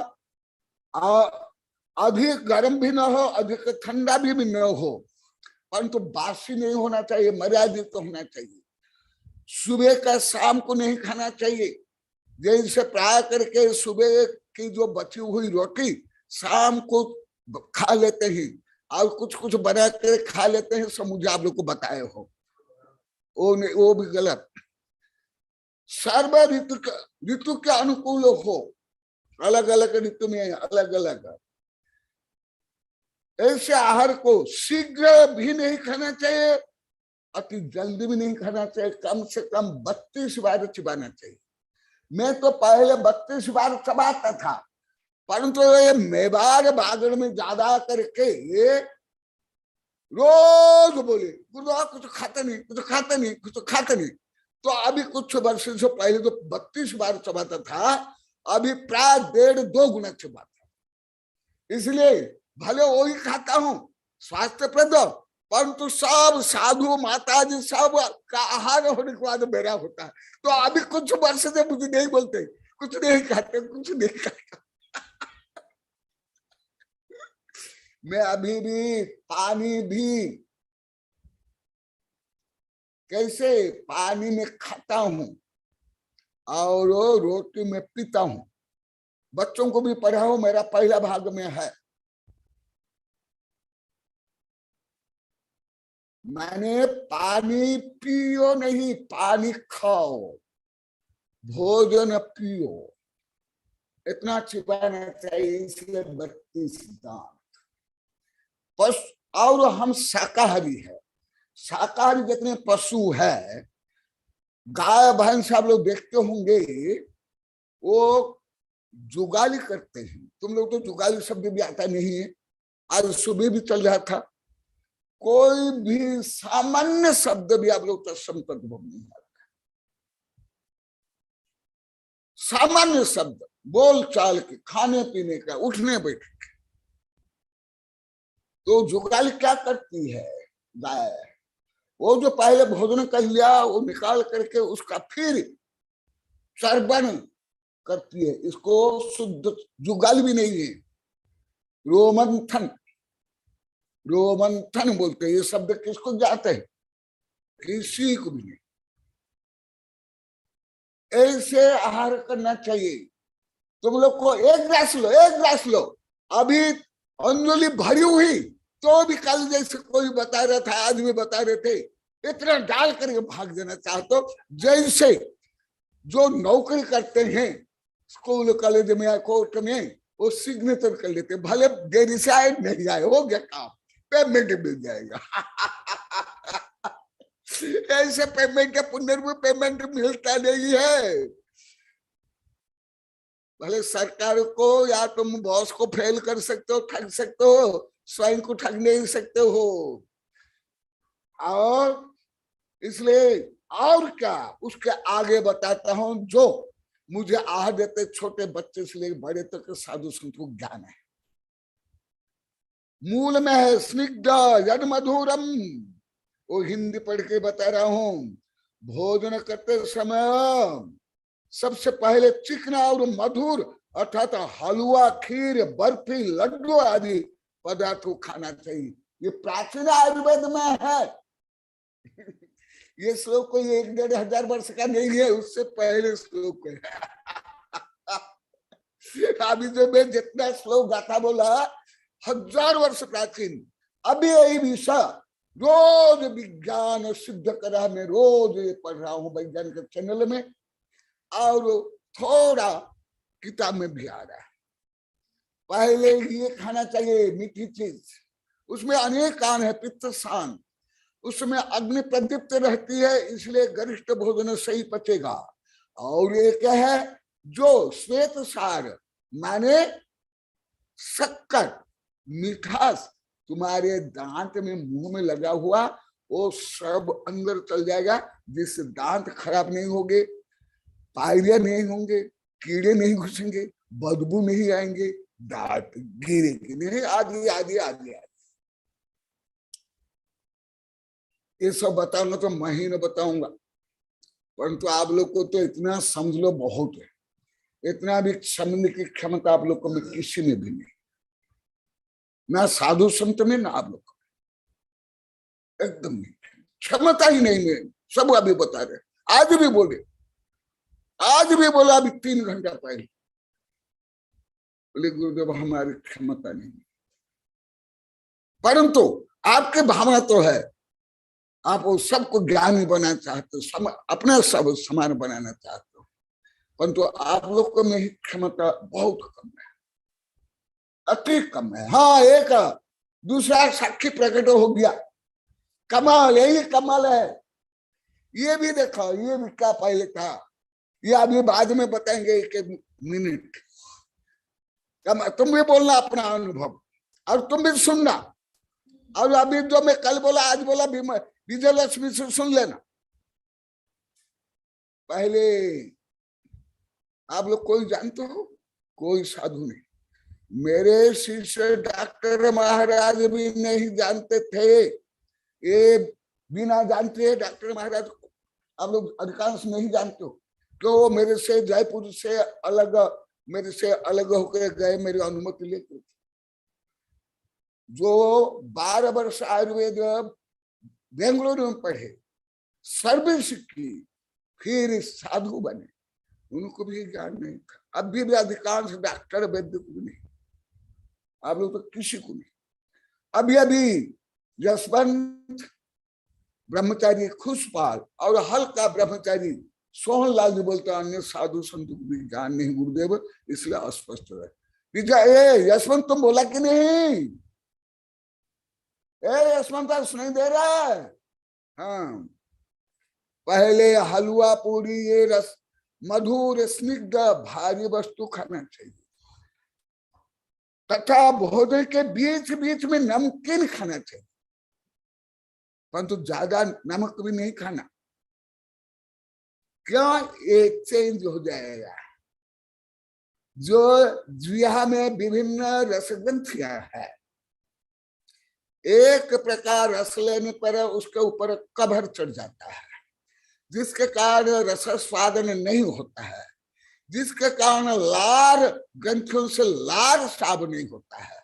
अधिक गर्म भी ना हो, अधिक ठंडा भी न हो, परंतु बासी नहीं होना चाहिए, मर्यादित तो होना चाहिए। सुबह का शाम को नहीं खाना चाहिए, जैसे प्राय करके सुबह की जो बची हुई रोटी शाम को खा लेते हैं, और कुछ कुछ बना कर खा लेते हैं, सब मुझे आप लोग को बताए हो, वो भी गलत। सर्व ऋतु के अनुकूल हो, अलग अलग ऋतु में अलग अलग। ऐसे आहार को शीघ्र भी नहीं खाना चाहिए, अति जल्दी भी नहीं खाना चाहिए, कम से कम 32 बार चिबाना चाहिए। मैं तो पहले 32 बार चबाता था, परंतु ये मेवाड़ बागड़ में ज्यादा करके ये रोज बोले गुरुदेव कुछ खाता नहीं, कुछ खाता नहीं, कुछ खाता नहीं। तो अभी कुछ वर्ष से पहले तो 32 बार चबाता था, अभी प्राय 1.5-2 गुना चबाता। इसलिए भले वही खाता हूं स्वास्थ्यप्रद, परंतु सब साधु माता जी सब का आहार होने के बाद मेरा होता है। तो अभी कुछ वर्ष से मुझे नहीं बोलते, कुछ नहीं खाते, कुछ नहीं खाता। मैं अभी भी पानी भी कैसे पानी में खाता हूं और रोटी में पीता हूं। बच्चों को भी पढ़ाओ, मेरा पहला भाग में है। मैंने पानी पियो नहीं, पानी खाओ, भोजन पियो, इतना छिपाना चाहिए। इसलिए 32 दांत। और हम शाकाहारी है, शाकाहारी जितने पशु है, गाय भैंस आप लोग देखते होंगे, वो जुगाली करते हैं। तुम लोग तो जुगाली शब्द भी आता नहीं है, आज सुबह भी चल रहा था। कोई भी सामान्य शब्द भी आप लोग तत्सम तद्भव नहीं आता। सामान्य शब्द बोल चाल के, खाने पीने का, उठने बैठने का। तो जुगाली क्या करती है गाय, वो जो पहले भोजन कर लिया वो निकाल करके उसका फिर चर्बण करती है। इसको शुद्ध जुगाली भी नहीं है, रोमंथन, रोमंथन बोलते हैं। ये शब्द किसको जाते हैं? किसी को भी नहीं। ऐसे आहार करना चाहिए। तुम लोग को एक ग्लास लो, एक ग्लास लो, अभी अंजलि भरी हुई तो भी कल जैसे कोई बता रहा था, आज भी बता रहे थे, इतना डाल करके भाग देना चाहते हो। जैसे जो नौकरी करते हैं स्कूल कॉलेज में या कोर्ट में, वो सिग्नेचर कर लेते, भले देरी से आए नहीं आए, हो गया काम, पेमेंट मिल जाएगा। ऐसे पेमेंट के पुनर्व पेमेंट मिलता नहीं है। भले सरकार को या तुम बॉस को फेल कर सकते हो, ठग सकते हो, स्वयं को ठग नहीं सकते हो। और इसलिए और क्या, उसके आगे बताता हूं। जो मुझे आह देते छोटे बच्चे से लेकर बड़े तक तो साधु संत को ज्ञान है। मूल में है स्निग्ध यद मधुरम, वो हिंदी पढ़ के बता रहा हूं। भोजन करते समय सबसे पहले चिकना और मधुर अर्थात हलवा, खीर, बर्फी, लड्डू आदि पदार्थ को खाना चाहिए। ये प्राचीन आयुर्वेद में है। ये श्लोक कोई 1-1.5 वर्ष का नहीं है, उससे पहले श्लोक है। अभी जो मैं जितना श्लोक गाथा बोला 1000 वर्ष प्राचीन। अभी यही विषय रोज विज्ञान सिद्ध करा, मैं रोज ये पढ़ रहा हूँ वैज्ञानिक चैनल में, और थोड़ा किताब में भी आ रहा है। पहले ये खाना चाहिए मीठी चीज, उसमें अनेक कारण है। पित्त शान, उसमें अग्नि प्रदीप्त रहती है, इसलिए गरिष्ठ भोजन सही पचेगा। और ये क्या है, जो श्वेत सार माने शक्कर, मिठास तुम्हारे दांत में, मुंह में लगा हुआ, वो सब अंदर चल जाएगा, जिससे दांत खराब नहीं होंगे, पायरिया नहीं होंगे, कीड़े नहीं घुसेंगे, बदबू नहीं आएंगे, दांत गिरेंगे नहीं, आदि आदि आदि आदि। ये सब बताऊंगा तो महीने बताऊंगा, परंतु आप लोग को तो इतना समझ लो बहुत है। इतना भी समझने की क्षमता आप लोग को में किसी में भी नहीं, ना साधु संत में, ना आप लोग को, एकदम नहीं, क्षमता ही नहीं में। सब अभी बता रहे, आज भी बोले, आज भी बोला अभी 3 घंटा पहले, बोले गुरुदेव हमारी क्षमता नहीं, परंतु आपके भावना तो है, आप वो सबको ज्ञानी बनाना चाहते हो, अपना सब समान बनाना चाहते हो, परंतु आप लोग को में ही क्षमता बहुत कम है, अति कम है। हाँ, एक दूसरा साक्षी प्रकट हो गया, कमाल, यही कमाल है। ये भी देखो, ये भी क्या पहले था, ये अभी बाद में बताएंगे 1 मिनट। तुम भी बोलना अपना अनुभव, और तुम भी सुनना, और अभी जो मैं कल बोला, आज बोला, विजय लक्ष्मी से सुन लेना। पहले आप लोग कोई जानते हो? कोई साधु नहीं। मेरे शिष्य डॉक्टर महाराज भी नहीं जानते थे, ये बिना जानते डॉक्टर महाराज को आप लोग अधिकांश नहीं जानते हो, तो मेरे से जयपुर से अलग, मेरे से अलग होकर गए, मेरी अनुमति लेकर। जो 12 वर्ष आयुर्वेद बेंगलुरु में पढ़े, सर्विस की, फिर साधु बने, उनको भी ज्ञान नहीं था। अभी भी अधिकांश डॉक्टर वैद्य को भी नहीं, आप लोग तो किसी को नहीं। अभी अभी जसवंत ब्रह्मचारी खुशपाल और हल्का ब्रह्मचारी सोहनलाल जी बोलते, अन्य साधु संत को भी ज्ञान नहीं गुरुदेव, इसलिए अस्पष्ट रहे। यशवंत तुम बोला कि नहीं? यशवंत सुनाई दे रहा है? हाँ, पहले हलवा पूरी, ये रस मधुर स्निग्ध भारी वस्तु खाना चाहिए, तथा भोजन के बीच बीच में नमकीन खाना चाहिए, परंतु ज्यादा नमक भी नहीं खाना। क्यों? एक चेंज हो जाएगा। जो जिह्वा में विभिन्न रसग्रंथियां है, एक प्रकार रस लेने पर उसके ऊपर कभर चढ़ जाता है, जिसके कारण रस स्वादन नहीं होता है, जिसके कारण लार ग्रंथियों से लार साब नहीं होता है,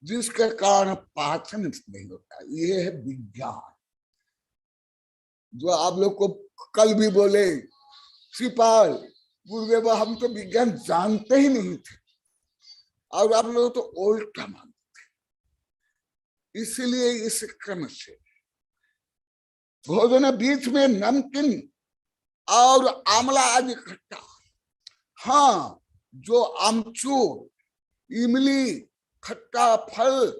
जिसके कारण पाचन नहीं होता। ये है विज्ञान। जो आप लोग को कल भी बोले श्रीपाल गुरुदेव हम तो विज्ञान जानते ही नहीं थे, और आप लोग तो उल्टा मानते थे। इसलिए इस क्रम से भोजन बीच में नमकीन और आंवला आदि खट्टा, हाँ जो आमचूर इमली खट्टा फल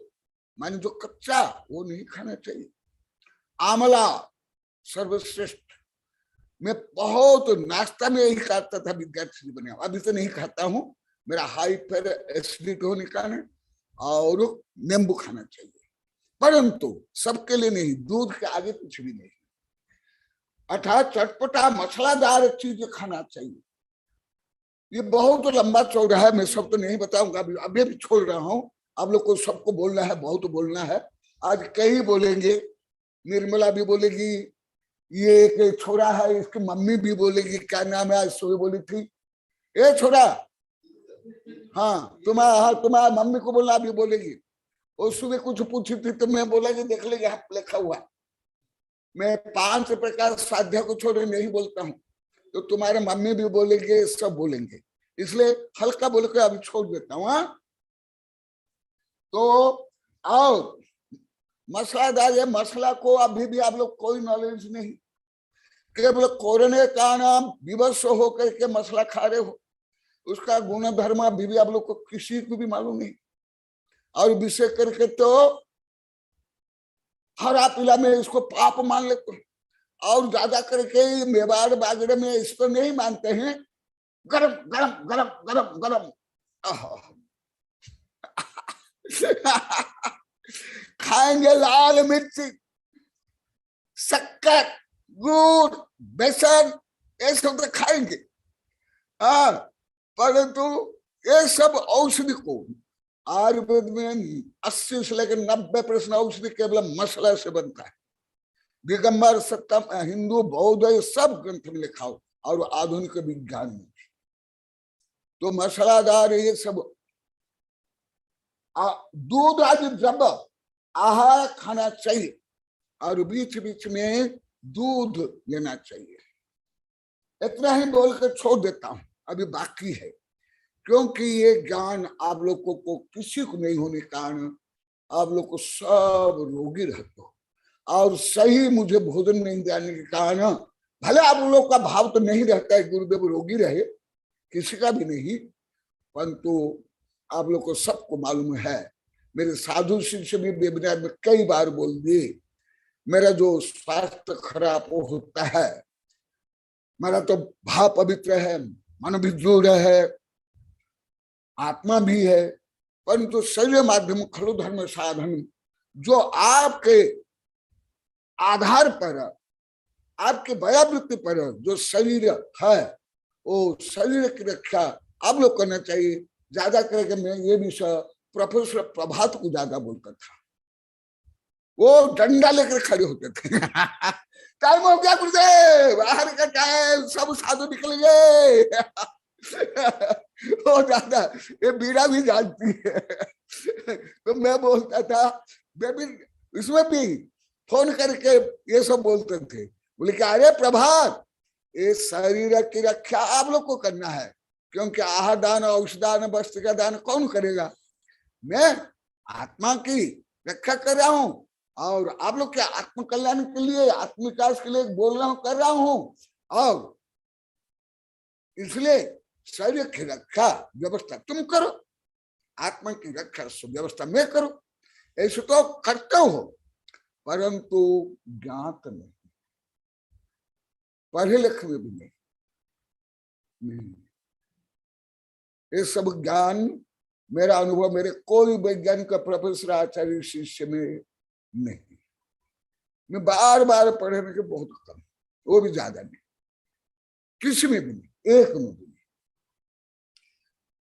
माने जो कच्चा वो नहीं खाना चाहिए। आंवला सर्वश्रेष्ठ। मैं बहुत नाश्ता में यही खाता था विद्यार्थी बने, अभी तो नहीं खाता हूँ, मेरा हाई पर एसिडिटी होने के कारण, और नींबू खाना चाहिए, परंतु सबके लिए नहीं, दूध के आगे कुछ भी नहीं। अर्थात चटपटा मसालादार चीज खाना चाहिए। ये बहुत लंबा चौड़ा है, मैं सब तो नहीं बताऊंगा, अभी भी छोड़ रहा हूँ। आप लोग को सबको बोलना है, बहुत बोलना है। आज कई बोलेंगे, निर्मला भी बोलेगी, ये एक छोरा है इसकी मम्मी भी बोलेगी, क्या नाम है आज सुबह बोली थी, ए छोरा, हाँ तुम्हारा मम्मी को बोलना भी बोलेगी। और सुबह कुछ पूछी थी तो मैं बोला कि देख लेंगे यहाँ लिखा हुआ, मैं 5 प्रकार स्वाध्याय को छोड़ नहीं बोलता हूँ, तो तुम्हारे मम्मी भी बोलेंगे, सब बोलेंगे, इसलिए हल्का बोल के अभी छोड़ देता हूँ। तो आओ मसलादार, ये मसला को अभी भी आप लोग कोई नॉलेज नहीं, केवल कोरने का नाम विवश होकर के मसला खा रहे हो, उसका गुण धर्म अभी भी आप लोग को किसी को भी मालूम नहीं। और विषय करके तो हरा पीला में इसको पाप मान लेते हैं, और ज्यादा करके मेवाड़ बागड़े में इसको नहीं मानते हैं, गरम गरम गरम गरम गरम खाएंगे लाल मिर्ची, शक्कर, गुड़, बेसन, ये सब तो खाएंगे, हाँ, परंतु ये सब औषधि को आयुर्वेद में 80 से लेकर 90% औषधि केवल मसला से बनता है। दिगंबर सत्यम हिंदू बौद्ध सब ग्रंथ में लिखा हो, और आधुनिक विज्ञान में तो मसालादार ये सब दूध आदि जब आहार खाना चाहिए, और बीच बीच में दूध लेना चाहिए। इतना ही बोल कर छोड़ देता हूं, अभी बाकी है, क्योंकि ये ज्ञान आप लोगों को किसी को नहीं होने के कारण आप लोग को सब रोगी रहते हो, और सही मुझे भोजन नहीं देने के कारण भले आप लोग का भाव तो नहीं रहता है गुरुदेव रोगी रहे, किसी का भी नहीं, परंतु आप लोग को सबको मालूम है, मेरे साधु शिष्य भी वेबिनार में कई बार बोल दिए, मेरा जो स्वास्थ्य खराब होता है, मेरा तो भाव पवित्र है, मन भी दृढ़ है, आत्मा भी है, परंतु शरीर माध्यम खलु धर्म साधन, जो आपके आधार पर, आपके व्यावृत्ति पर जो शरीर है, वो शरीर की रक्षा आप लोग करना चाहिए। ज्यादा करके मैं ये विषय प्रोफेसर प्रभात को ज्यादा बोलता था, वो डंडा लेकर खड़े होते थे टाइम हो गया गुरुदेव, बाहर का टाइम, सब साधु निकल गए वो ज्यादा ये बीड़ा भी जानती है तो मैं बोलता था, बेबी इसमें भी फोन करके ये सब बोलते थे, बोले कि अरे प्रभात, ये शरीर की रक्षा आप लोग को करना है, क्योंकि आहार दान, औषधान, वस्त्र का दान कौन करेगा, मैं आत्मा की रक्षा कर रहा हूँ, और आप लोग के आत्म कल्याण के लिए, आत्म विकास के लिए बोल रहा हूँ, कर रहा हूँ, और इसलिए शरीर की रक्षा व्यवस्था तुम करो, आत्मा की रक्षा व्यवस्था मैं करो, ऐसे तो करते हो, परंतु ज्ञात नहीं, पढ़े लिखे में भी नहीं, नहीं। ये सब ज्ञान मेरा अनुभव मेरे कोई वैज्ञानिक प्रोफेसर आचार्य शिष्य में नहीं। मैं बार बार पढ़ने के बहुत कम, वो भी ज्यादा नहीं, किसी में भी नहीं, एक में भी नहीं।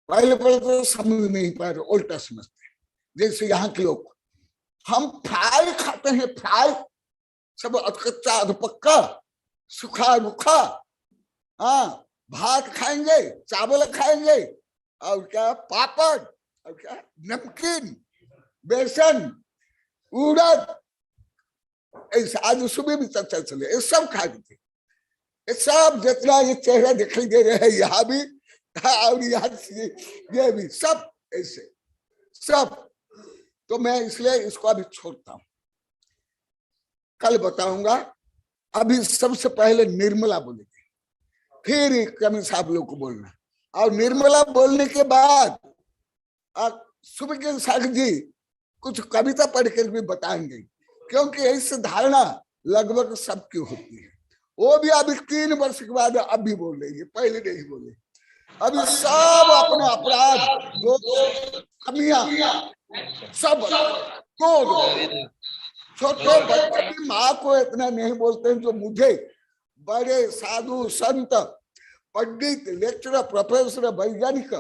पहले पहले तो समझ नहीं पा रहे, उल्टा समझते। जैसे यहाँ के लोग, हम फ्राई खाते हैं, फ्राई सब अधकच्चा अधपक्का, सूखा रुखा। हाँ, भात खाएंगे, चावल खाएंगे, और क्या पापड़, और क्या नमकीन, बेसन, उड़द, ऐसा आज सुबह भी चर्चा चले, ये सब खा थे। ये सब जितना ये चेहरा दिखाई दे रहे हैं यहाँ भी, और यहाँ ये भी सब ऐसे सब। तो मैं इसलिए इसको अभी छोड़ता हूं, कल बताऊंगा। अभी सबसे पहले निर्मला बोलेगी, फिर कमी साहब लोग को बोलना, और निर्मला बोलने के बाद सुबह के सागर जी कुछ कविता पढ़ कर भी बताएंगे, क्योंकि ऐसी धारणा लगभग सबकी होती है। वो भी अभी 3 वर्ष के बाद अब भी बोल रही है, पहले नहीं बोले। अभी सब अपने अपराध, दोष, कमियां सब छोटे बच्चे भी माँ को इतना नहीं बोलते हैं जो मुझे बड़े साधु संत पंडित लेक्चरर प्रोफेसर वैज्ञानिक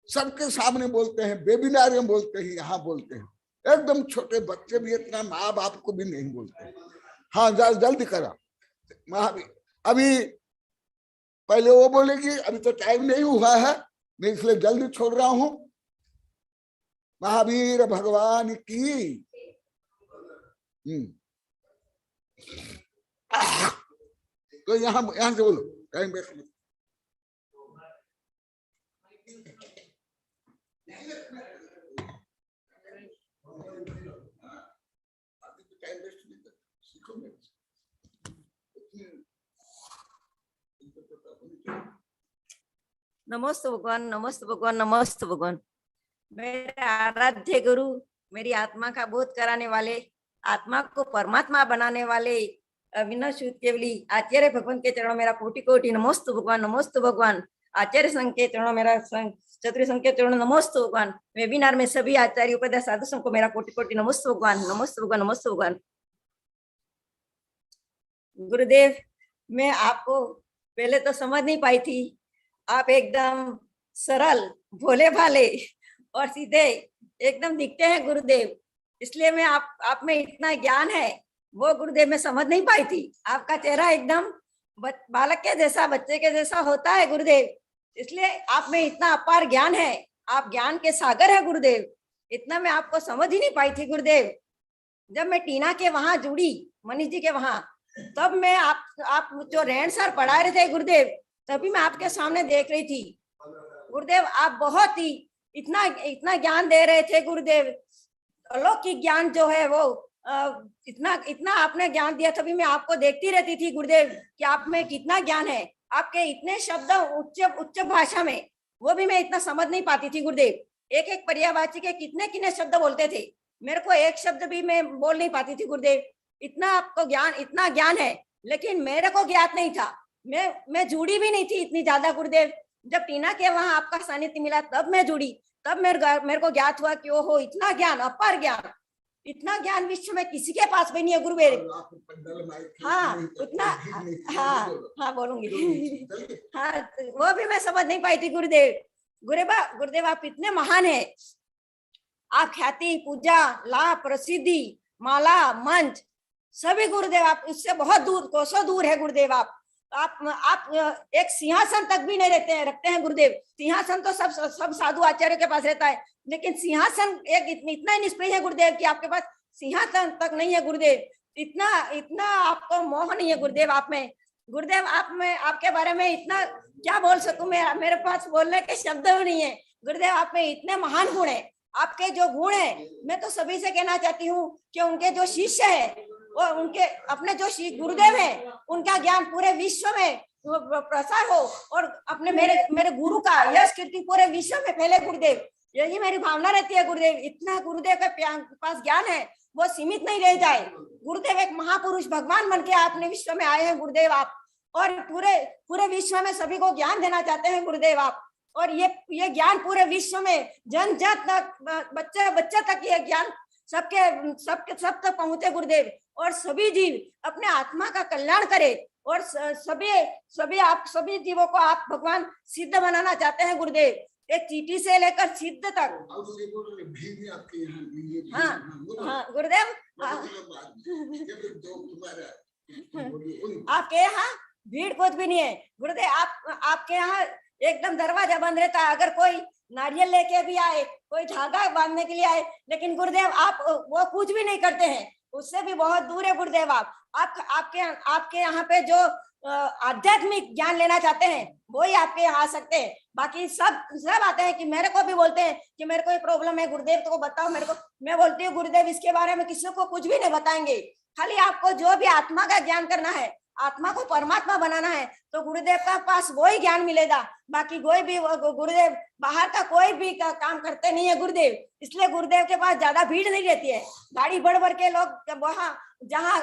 सबके सामने बोलते हैं, वेबिनार में बोलते हैं, यहाँ बोलते हैं। एकदम छोटे बच्चे भी इतना माँ बाप को भी नहीं बोलते। हाँ जल्दी करा महावीर, अभी पहले वो बोलेगी, अभी तो टाइम नहीं हुआ है, मैं इसलिए जल्दी छोड़ रहा हूं। महावीर भगवान की तो यहाँ से बोलो, टाइम वेस्ट मत। नमस्ते भगवान, नमस्ते भगवान, नमस्ते भगवान। मेरे आराध्य गुरु, मेरी आत्मा का बोध कराने वाले, आत्मा को परमात्मा बनाने वाले अविनाशी केवली आचार्य भगवान के चरणों मेरा कोटि कोटि नमस्ते भगवान, नमस्ते भगवान। आचार्य संघ के चरणों मेरा चतुर्थ संघ के चरणों नमस्ते भगवान। वेबिनार में सभी आचार्य उपाध्याय साधु संघ को मेरा कोटि कोटि नमस्ते भगवान, नमस्ते भगवान, नमस्ते भगवान। गुरुदेव, मैं आपको पहले तो समझ नहीं पाई थी, आप एकदम सरल, भोले भाले और सीधे एकदम दिखते हैं गुरुदेव, इसलिए मैं आप में इतना ज्ञान है वो गुरुदेव में समझ नहीं पाई थी। आपका चेहरा एकदम बालक के जैसा, बच्चे के जैसा होता है गुरुदेव, इसलिए आप में इतना अपार ज्ञान है, आप ज्ञान के सागर है गुरुदेव। इतना मैं आपको समझ ही नहीं पाई थी गुरुदेव। जब मैं टीना के वहां जुड़ी, मनीष जी के वहां, तब मैं आप जो रेण सर पढ़ा रहे थे गुरुदेव, तभी मैं आपके सामने देख रही थी गुरुदेव। आप बहुत ही इतना ज्ञान दे रहे थे गुरुदेव, अलौकिक ज्ञान जो है वो इतना आपने ज्ञान दिया, तभी मैं आपको देखती रहती थी गुरुदेव कि आप में कितना ज्ञान है। आपके इतने शब्द उच्च भाषा में, वो भी मैं इतना समझ नहीं पाती थी गुरुदेव। एक एक पर्यायवाची के कितने शब्द बोलते थे, मेरे को एक शब्द भी मैं बोल नहीं पाती थी गुरुदेव। इतना आपको ज्ञान, इतना ज्ञान है, लेकिन मेरे को ज्ञात नहीं था। मैं जुड़ी भी नहीं थी इतनी ज्यादा गुरुदेव। जब टीना के वहां आपका सानिध्य मिला तब मैं जुड़ी, तब मेरे को ज्ञात हुआ कि ओहो, इतना ज्ञान, अपार ज्ञान, इतना ज्ञान विश्व में किसी के पास भी नहीं है गुरुदेव। हाँ उतना, हाँ बोलूंगी। हाँ वो भी मैं समझ नहीं पाई थी गुरुदेव। गुरुदेव आप इतने महान है, आप ख्याति, पूजा, लाभ, प्रसिद्धि, माला, मंच सभी गुरुदेव आप इससे बहुत दूर, कोसों दूर है गुरुदेव। आप एक सिंहासन तक भी नहीं रखते हैं गुरुदेव। सिंहासन तो सब साधु आचार्य के पास रहता है, लेकिन सिंहासन एक इतना ही निष्प्रिय है गुरुदेव कि आपके पास सिंहासन तक नहीं है गुरुदेव। इतना आपको मोह नहीं है गुरुदेव आप में। गुरुदेव आपके बारे में इतना क्या बोल सकूं मैं, मेरे पास बोलने के शब्द भी नहीं है गुरुदेव। आप में इतने महान गुण है, आपके जो गुण है, मैं तो सभी से कहना चाहती हूँ कि उनके जो शिष्य है, और उनके अपने जो गुरुदेव है, उनका ज्ञान पूरे विश्व में प्रसार हो, और अपने मेरे गुरु का यश कीर्ति पूरे विश्व में फैले गुरुदेव। यही मेरी भावना रहती है गुरुदेव। इतना गुरुदेव के पास ज्ञान है, वो सीमित नहीं रह जाए। गुरुदेव एक महापुरुष भगवान बन के आपने विश्व में आए हैं गुरुदेव। आप और पूरे पूरे विश्व में सभी को ज्ञान देना चाहते हैं गुरुदेव आप। और ये ज्ञान पूरे विश्व में जन जात तक, बच्चे बच्चे तक ये ज्ञान सब तक पहुंचे गुरुदेव। और सभी जीव अपने आत्मा का कल्याण करे और सभी जीवों को आप भगवान सिद्ध बनाना चाहते हैं गुरुदेव, एक चीटी से लेकर सिद्ध तक। हाँ गुरुदेव, आपके यहाँ भीड़ कुछ भी नहीं है गुरुदेव। आपके यहाँ एकदम दरवाजा बंद रहता है। अगर कोई नारियल लेके भी आए, कोई धागा बांधने के लिए आए, लेकिन गुरुदेव आप वो कुछ भी नहीं करते हैं, उससे भी बहुत दूर है गुरुदेव। आपके यहाँ पे जो आध्यात्मिक ज्ञान लेना चाहते हैं वो ही आपके यहाँ आ सकते हैं। बाकी सब आते हैं कि मेरे को भी बोलते हैं कि मेरे को ये प्रॉब्लम है गुरुदेव, तो बताओ मेरे को। मैं बोलती हूँ गुरुदेव इसके बारे में किसी को कुछ भी नहीं बताएंगे, खाली आपको जो भी आत्मा का ज्ञान करना है, आत्मा को परमात्मा बनाना है, तो गुरुदेव का पास वो ही ज्ञान मिलेगा। बाकी कोई भी गुरुदेव बाहर का कोई भी काम करते नहीं है गुरुदेव, इसलिए गुरुदेव के पास ज्यादा भीड़ नहीं रहती है। गाड़ी बढ़ के लोग वहाँ जहाँ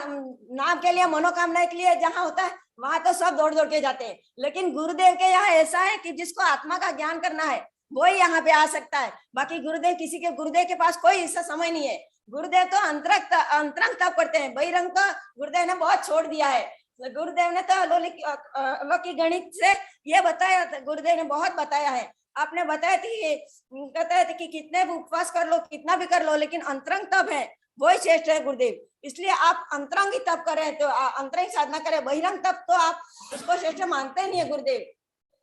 नाम के लिए, मनोकामना के लिए जहाँ होता है वहां तो सब दौड़ के जाते हैं, लेकिन गुरुदेव के यहाँ ऐसा है कि जिसको आत्मा का ज्ञान करना है वो ही यहाँ पे आ सकता है। बाकी गुरुदेव के पास कोई ऐसा समय नहीं है। गुरुदेव तो अंतरंग तप करते हैं, बहिरंग तो गुरुदेव ने बहुत छोड़ दिया है। गुरुदेव ने तो अलौकिक गणित से ये बताया, गुरुदेव ने बहुत बताया है। आपने बताया थी, कहते थे कि कितने भी उपवास कर लो, कितना भी कर लो, लेकिन अंतरंग तप है वही श्रेष्ठ है गुरुदेव। इसलिए आप अंतरंग ही तप करें तो अंतरंग साधना करें, बहिरंग तप तो आप उसको श्रेष्ठ मानते नहीं है गुरुदेव।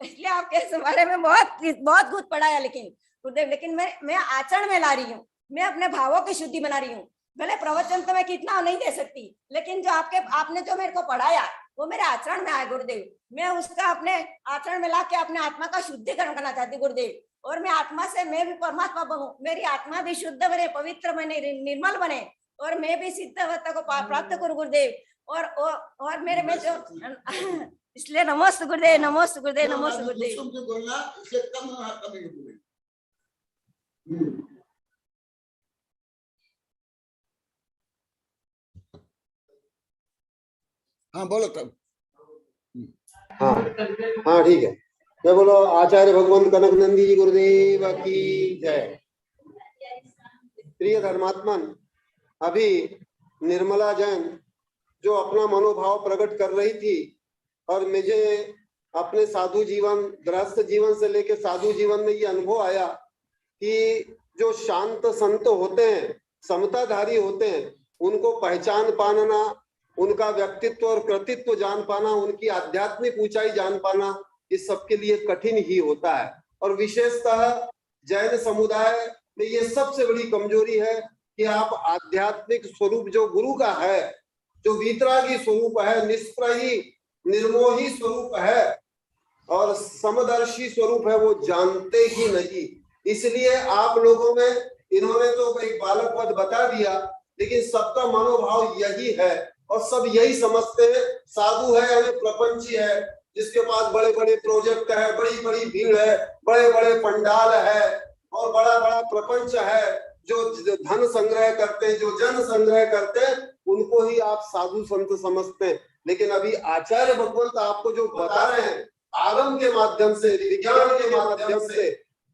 इसलिए आपके बारे में बहुत कुछ पढ़ाया लेकिन गुरुदेव, लेकिन मैं आचरण में ला रही हूँ, मैं अपने भावों की शुद्धि बना रही हूँ। भले प्रवचन तो मैं कितना नहीं दे सकती, लेकिन जो आपने जो मेरे को पढ़ाया वो मेरे आचरण में आया गुरुदेव। मैं उसका अपने आचरण में ला के अपने आत्मा का शुद्धिकरण करना चाहती गुरुदेव। और मैं आत्मा से मैं भी परमात्मा बनूं, मेरी आत्मा भी शुद्ध बने, पवित्र बने, निर्मल बने, और मैं भी सिद्धवत्ता को प्राप्त करूं गुरुदेव। और मेरे में जो इसलिए नमस्ते गुरुदेव, नमस्ते गुरुदेव, नमस्ते गुरुदेव। हाँ बोलो तब। हाँ ठीक है। मैं बोलो आचार्य भगवंत कनक नंदी जी गुरुदेव की जय। प्रिय धर्मात्मन, अभी निर्मला जैन जो अपना मनोभाव प्रकट कर रही थी, और मुझे अपने साधु जीवन, गृहस्थ जीवन से लेकर साधु जीवन में ये अनुभव आया कि जो शांत संत होते हैं, समताधारी होते हैं, उनको पहचान पाना, उनका व्यक्तित्व और कृतित्व जान पाना, उनकी आध्यात्मिक ऊंचाई जान पाना, इस सबके लिए कठिन ही होता है। और विशेषतः जैन समुदाय में ये सबसे बड़ी कमजोरी है कि आप आध्यात्मिक स्वरूप जो गुरु का है, जो वीतरागी स्वरूप है, निष्प्रही निर्मोही स्वरूप है और समदर्शी स्वरूप है, वो जानते ही नहीं। इसलिए आप लोगों में, इन्होंने तो एक बालक पद बता दिया, लेकिन सबका मनोभाव यही है और सब यही समझते हैं साधु है यानी प्रपंची है, जिसके पास बड़े बड़े प्रोजेक्ट है, बड़ी बड़ी भीड़ है, बड़े बड़े पंडाल है और बड़ा बड़ा प्रपंच है, जो धन संग्रह करते हैं, जो जन संग्रह करते हैं, उनको ही आप साधु संत समझते हैं। लेकिन अभी आचार्य भगवंत आपको जो बता रहे हैं, आगम के माध्यम से, विज्ञान के माध्यम से,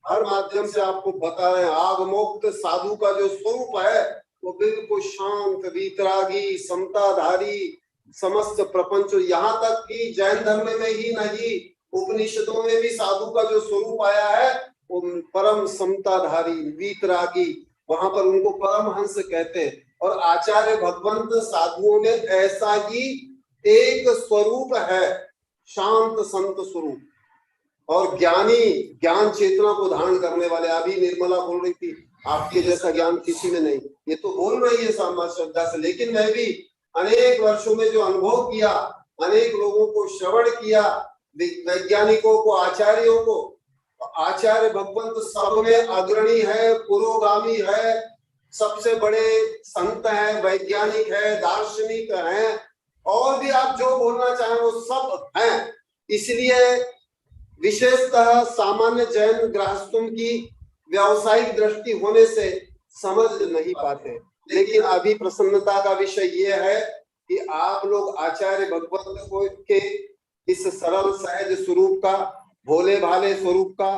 हर माध्यम से आपको बता रहे हैं, आगमोक्त साधु का जो स्वरूप है वो बिल्कुल शांत, वीतरागी, समताधारी, समस्त प्रपंच, यहाँ तक कि जैन धर्म में ही नहीं, उपनिषदों में भी साधु का जो स्वरूप आया है वो परम समताधारी, वीतरागी, वहां पर उनको परमहंस कहते हैं। और आचार्य भगवंत साधुओं में ऐसा ही एक स्वरूप है, शांत संत स्वरूप और ज्ञानी, ज्ञान चेतना को धारण करने वाले। अभी निर्मला बोल रही थी आपके जैसा ज्ञान किसी में नहीं, ये तो बोल रही है सामा श्रद्धा से, लेकिन मैं भी अनेक वर्षों में जो अनुभव किया, अनेक लोगों को श्रवण किया, वैज्ञानिकों को, आचार्यों को, आचार्य भगवंत सब में अग्रणी है, पुरोगामी है, सबसे बड़े संत हैं, वैज्ञानिक है, दार्शनिक हैं, और भी आप जो बोलना चाहें वो सब हैं। इसलिए विशेषतः सामान्य जैन गृहस्थों की व्यावसायिक दृष्टि होने से समझ नहीं पाते। लेकिन अभी प्रसन्नता का विषय ये है कि आप लोग आचार्य भगवंत को के इस सरल सहज स्वरूप का, भोले भाले स्वरूप का,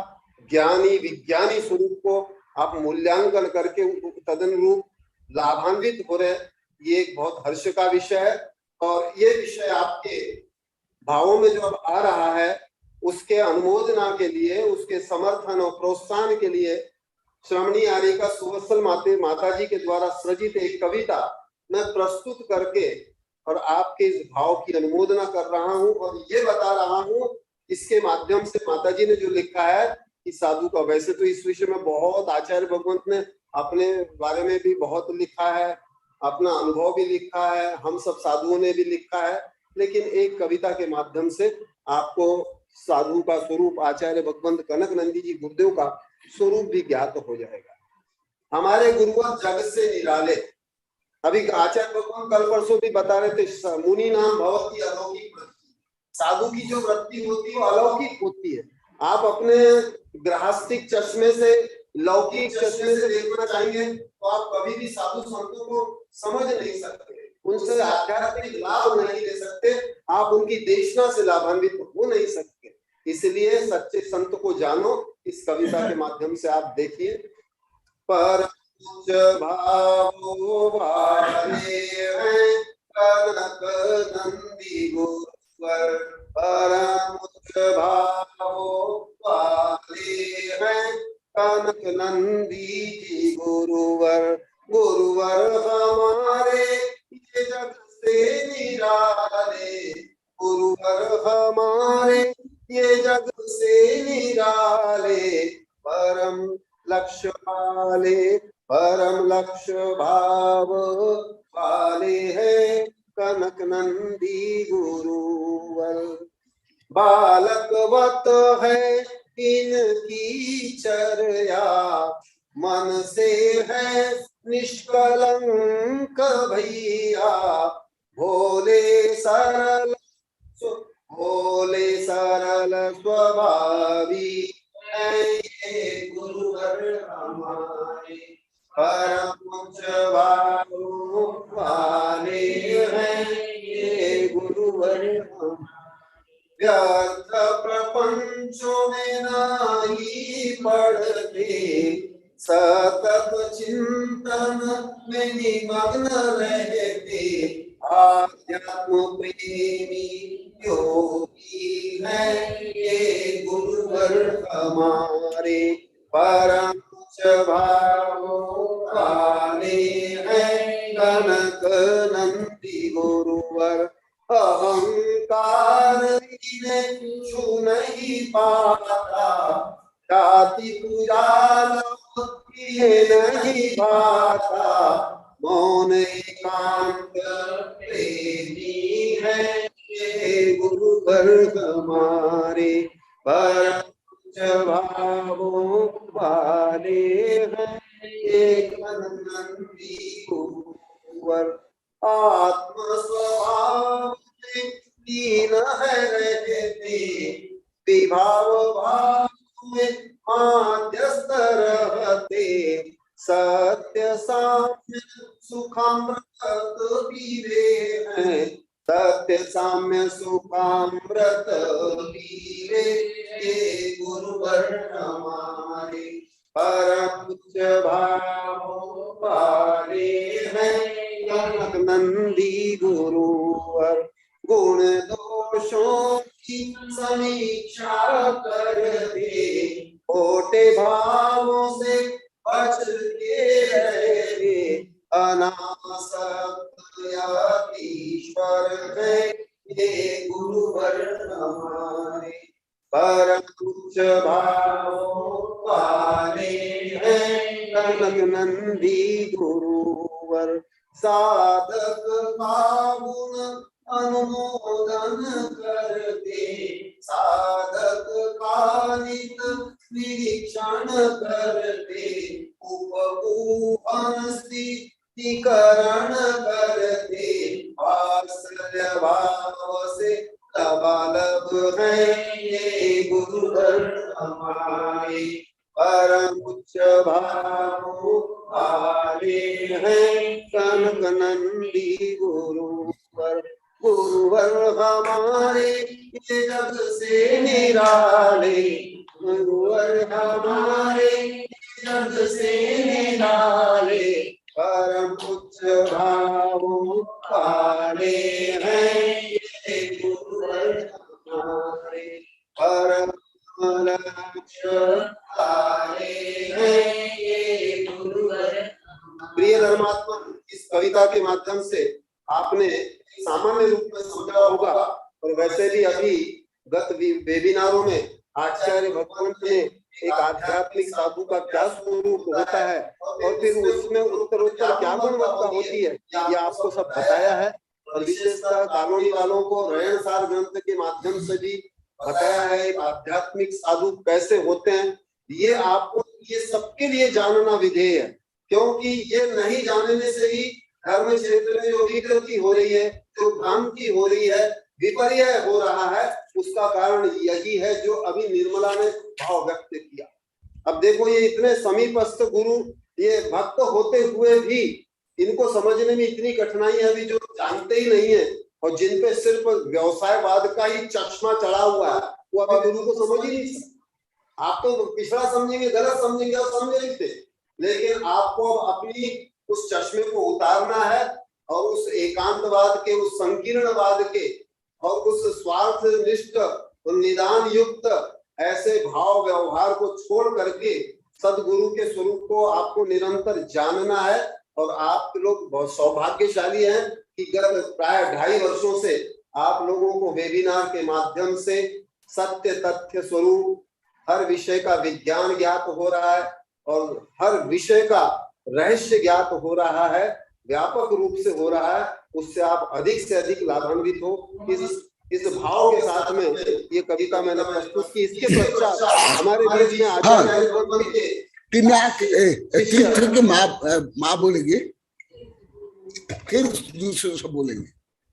ज्ञानी विज्ञानी स्वरूप को आप मूल्यांकन करके तदनुरूप लाभान्वित हो रहे, ये एक बहुत हर्ष का विषय है। और ये विषय आपके भावों में जो अब आ रहा है, उसके अनुमोदना के लिए, उसके समर्थन और प्रोत्साहन के लिए श्रमणी आर्य का सुवत्सल माता जी के द्वारा सृजित एक कविता मैं प्रस्तुत करके और आपके इस भाव की अनुमोदना कर रहा हूं। और ये बता रहा हूं इसके माध्यम से माता जी ने जो लिखा है कि साधु का, वैसे तो इस विषय में बहुत आचार्य भगवंत ने अपने बारे में भी बहुत लिखा है, अपना अनुभव भी लिखा है, हम सब साधुओं ने भी लिखा है, लेकिन एक कविता के माध्यम से आपको साधु का स्वरूप, आचार्य भगवंत कनक नंदी जी गुरुदेव का स्वरूप भी ज्ञात हो जाएगा। हमारे गुरुवर जग से निराले, अभी आचार्य भगवान कल परसों भी बता रहे थे, मुनि नाम भवती अलौकिक वृत्ति, साधु की जो वृत्ति होती है वो अलौकिक होती है। आप अपने गृहस्थिक चश्मे से, लौकिक चश्मे से देखना चाहेंगे तो आप कभी भी साधु संतों को समझ नहीं सकते, उनसे आध्यात्मिक लाभ नहीं ले सकते, आप उनकी देशना से लाभान्वित हो नहीं सकते। इसलिए सच्चे संत को जानो, इस कविता के माध्यम से आप देखिए। पर भावो वाले हैं कनक नंदी गुरुवर, परम भावो वाले हैं कनक नंदी जी गुरुवर। गुरुवर हमारे ये जग से निराले, गुरुवर हमारे ये जग से निराले, परम लक्ष्य वाले, परम लक्ष्य भाव वाले हैं कनक नंदी गुरुवर। बालकवत है इनकी चर्या, मन से है निष्कलंक भैया, भोले सरल स्वभावी ये गुरुवर हमारे, परम उच्च भावों वाले हैं ये गुरुवर हमारे। व्यर्थ प्रपंचों में नहीं पड़ते, सतत चिंतन में निमग्न रहते, आध्यात्म प्रेमी योगी है ये गुरुवर हमारे, परम भावों वाले हैं कनक नंदी गुरुवर। अहंकार इन्हें छू नहीं पाता, जाति पूजा ये नहीं भाता, मौन एकांत प्रेमी है ये गुरुवर हमारे, परम भावों वाले हैं ये कनक नंदी गुरुवर। आत्म स्वभाव में लीन है रहते, विभाव भाव में मध्यस्थ रहते, सत्य साम्य सुखामृत पीवे हैं, सत्य साम्य सुखामृत पीवे ये गुरुवर हमारे, परम उच्च भावों वाले हैं कनक नंदी गुरुवर। गुण दोषों की समीक्षा करते, खोटे भावों से बच के रहे, अनासक्त ईश्वर है ये गुरुवर हमारे, परम उच्च भावों वाले हैं कनक नंदी गुरुवर। साधक भावुन अनुमोदन करते, साधक का नित निरीक्षण करते, उपगुहन स्थितिकरण करते, वात्सल्य भाव से लबालब है ये गुरुवर हमारे, परम उच्च भावों वाले हैं कनक नंदी गुरुवर। गुरुवर हमारे ये जग से निराले गुरुवर हमारे, जग से निराले परम उच्च भाव वाले हैं ये गुरुवर हमारे, परम लक्ष्य वाले हैं ये गुरुवर। प्रिय धर्मात्मा, इस कविता के माध्यम से आपने सामान्य रूप में समझा होगा, और वैसे भी अभी गत वेबिनारों में आचार्य भगवंत ने एक आध्यात्मिक साधु का क्या स्वरूप होता है और फिर उसमें उत्तरोत्तर क्या गुणवत्ता होती है, ये आपको सब बताया है। और विशेषतः कॉलोनी वालों को रहन सार ग्रंथ के माध्यम से भी बताया है एक आध्यात्मिक साधु कैसे होते हैं। ये आपको ये सबके लिए जानना विधेय है, क्योंकि ये नहीं जानने से ही धर्म क्षेत्र में जो विकृति हो रही है, जो भ्रांति हो रही है, विपर्य हो रहा है, उसका कारण यही है जो अभी निर्मला ने भाव व्यक्त किया। अब देखो, ये इतने समीपस्थ गुरु, ये भक्त होते हुए भी इनको समझने में इतनी कठिनाई है अभी, जो जानते ही नहीं है और जिन पे सिर्फ व्यवसायवाद का ही चश्मा चढ़ा हुआ है, वो अभी गुरु को समझ ही नहीं सकते। आप तो पिछड़ा समझेंगे, गलत समझेंगे और समझे नहीं थे, लेकिन आपको अपनी उस चश्मे को उतारना है और उस एकांतवाद के, उस संकीर्णवाद के और उस स्वार्थ निष्ठ और निदान युक्त ऐसे भाव व्यवहार को छोड़ करके सदगुरु के स्वरूप को आपको निरंतर जानना है। और आप लोग बहुत सौभाग्यशाली हैं कि गत प्राय 2.5 वर्षों से आप लोगों को वेबिनार के माध्यम से सत्य तथ्य स्वरूप हर विषय का विज्ञान ज्ञात हो रहा है और हर विषय का रहस्य ज्ञात हो रहा है, व्यापक रूप से हो रहा है। उससे आप अधिक से अधिक लाभान्वित हो। इस भाव के साथ में ये कविता मैंने प्रस्तुत की। इसके पश्चात हमारे बीच में आचार्य तीर्थ की माँ बोलेगी, फिर दूसरे से बोलेंगे।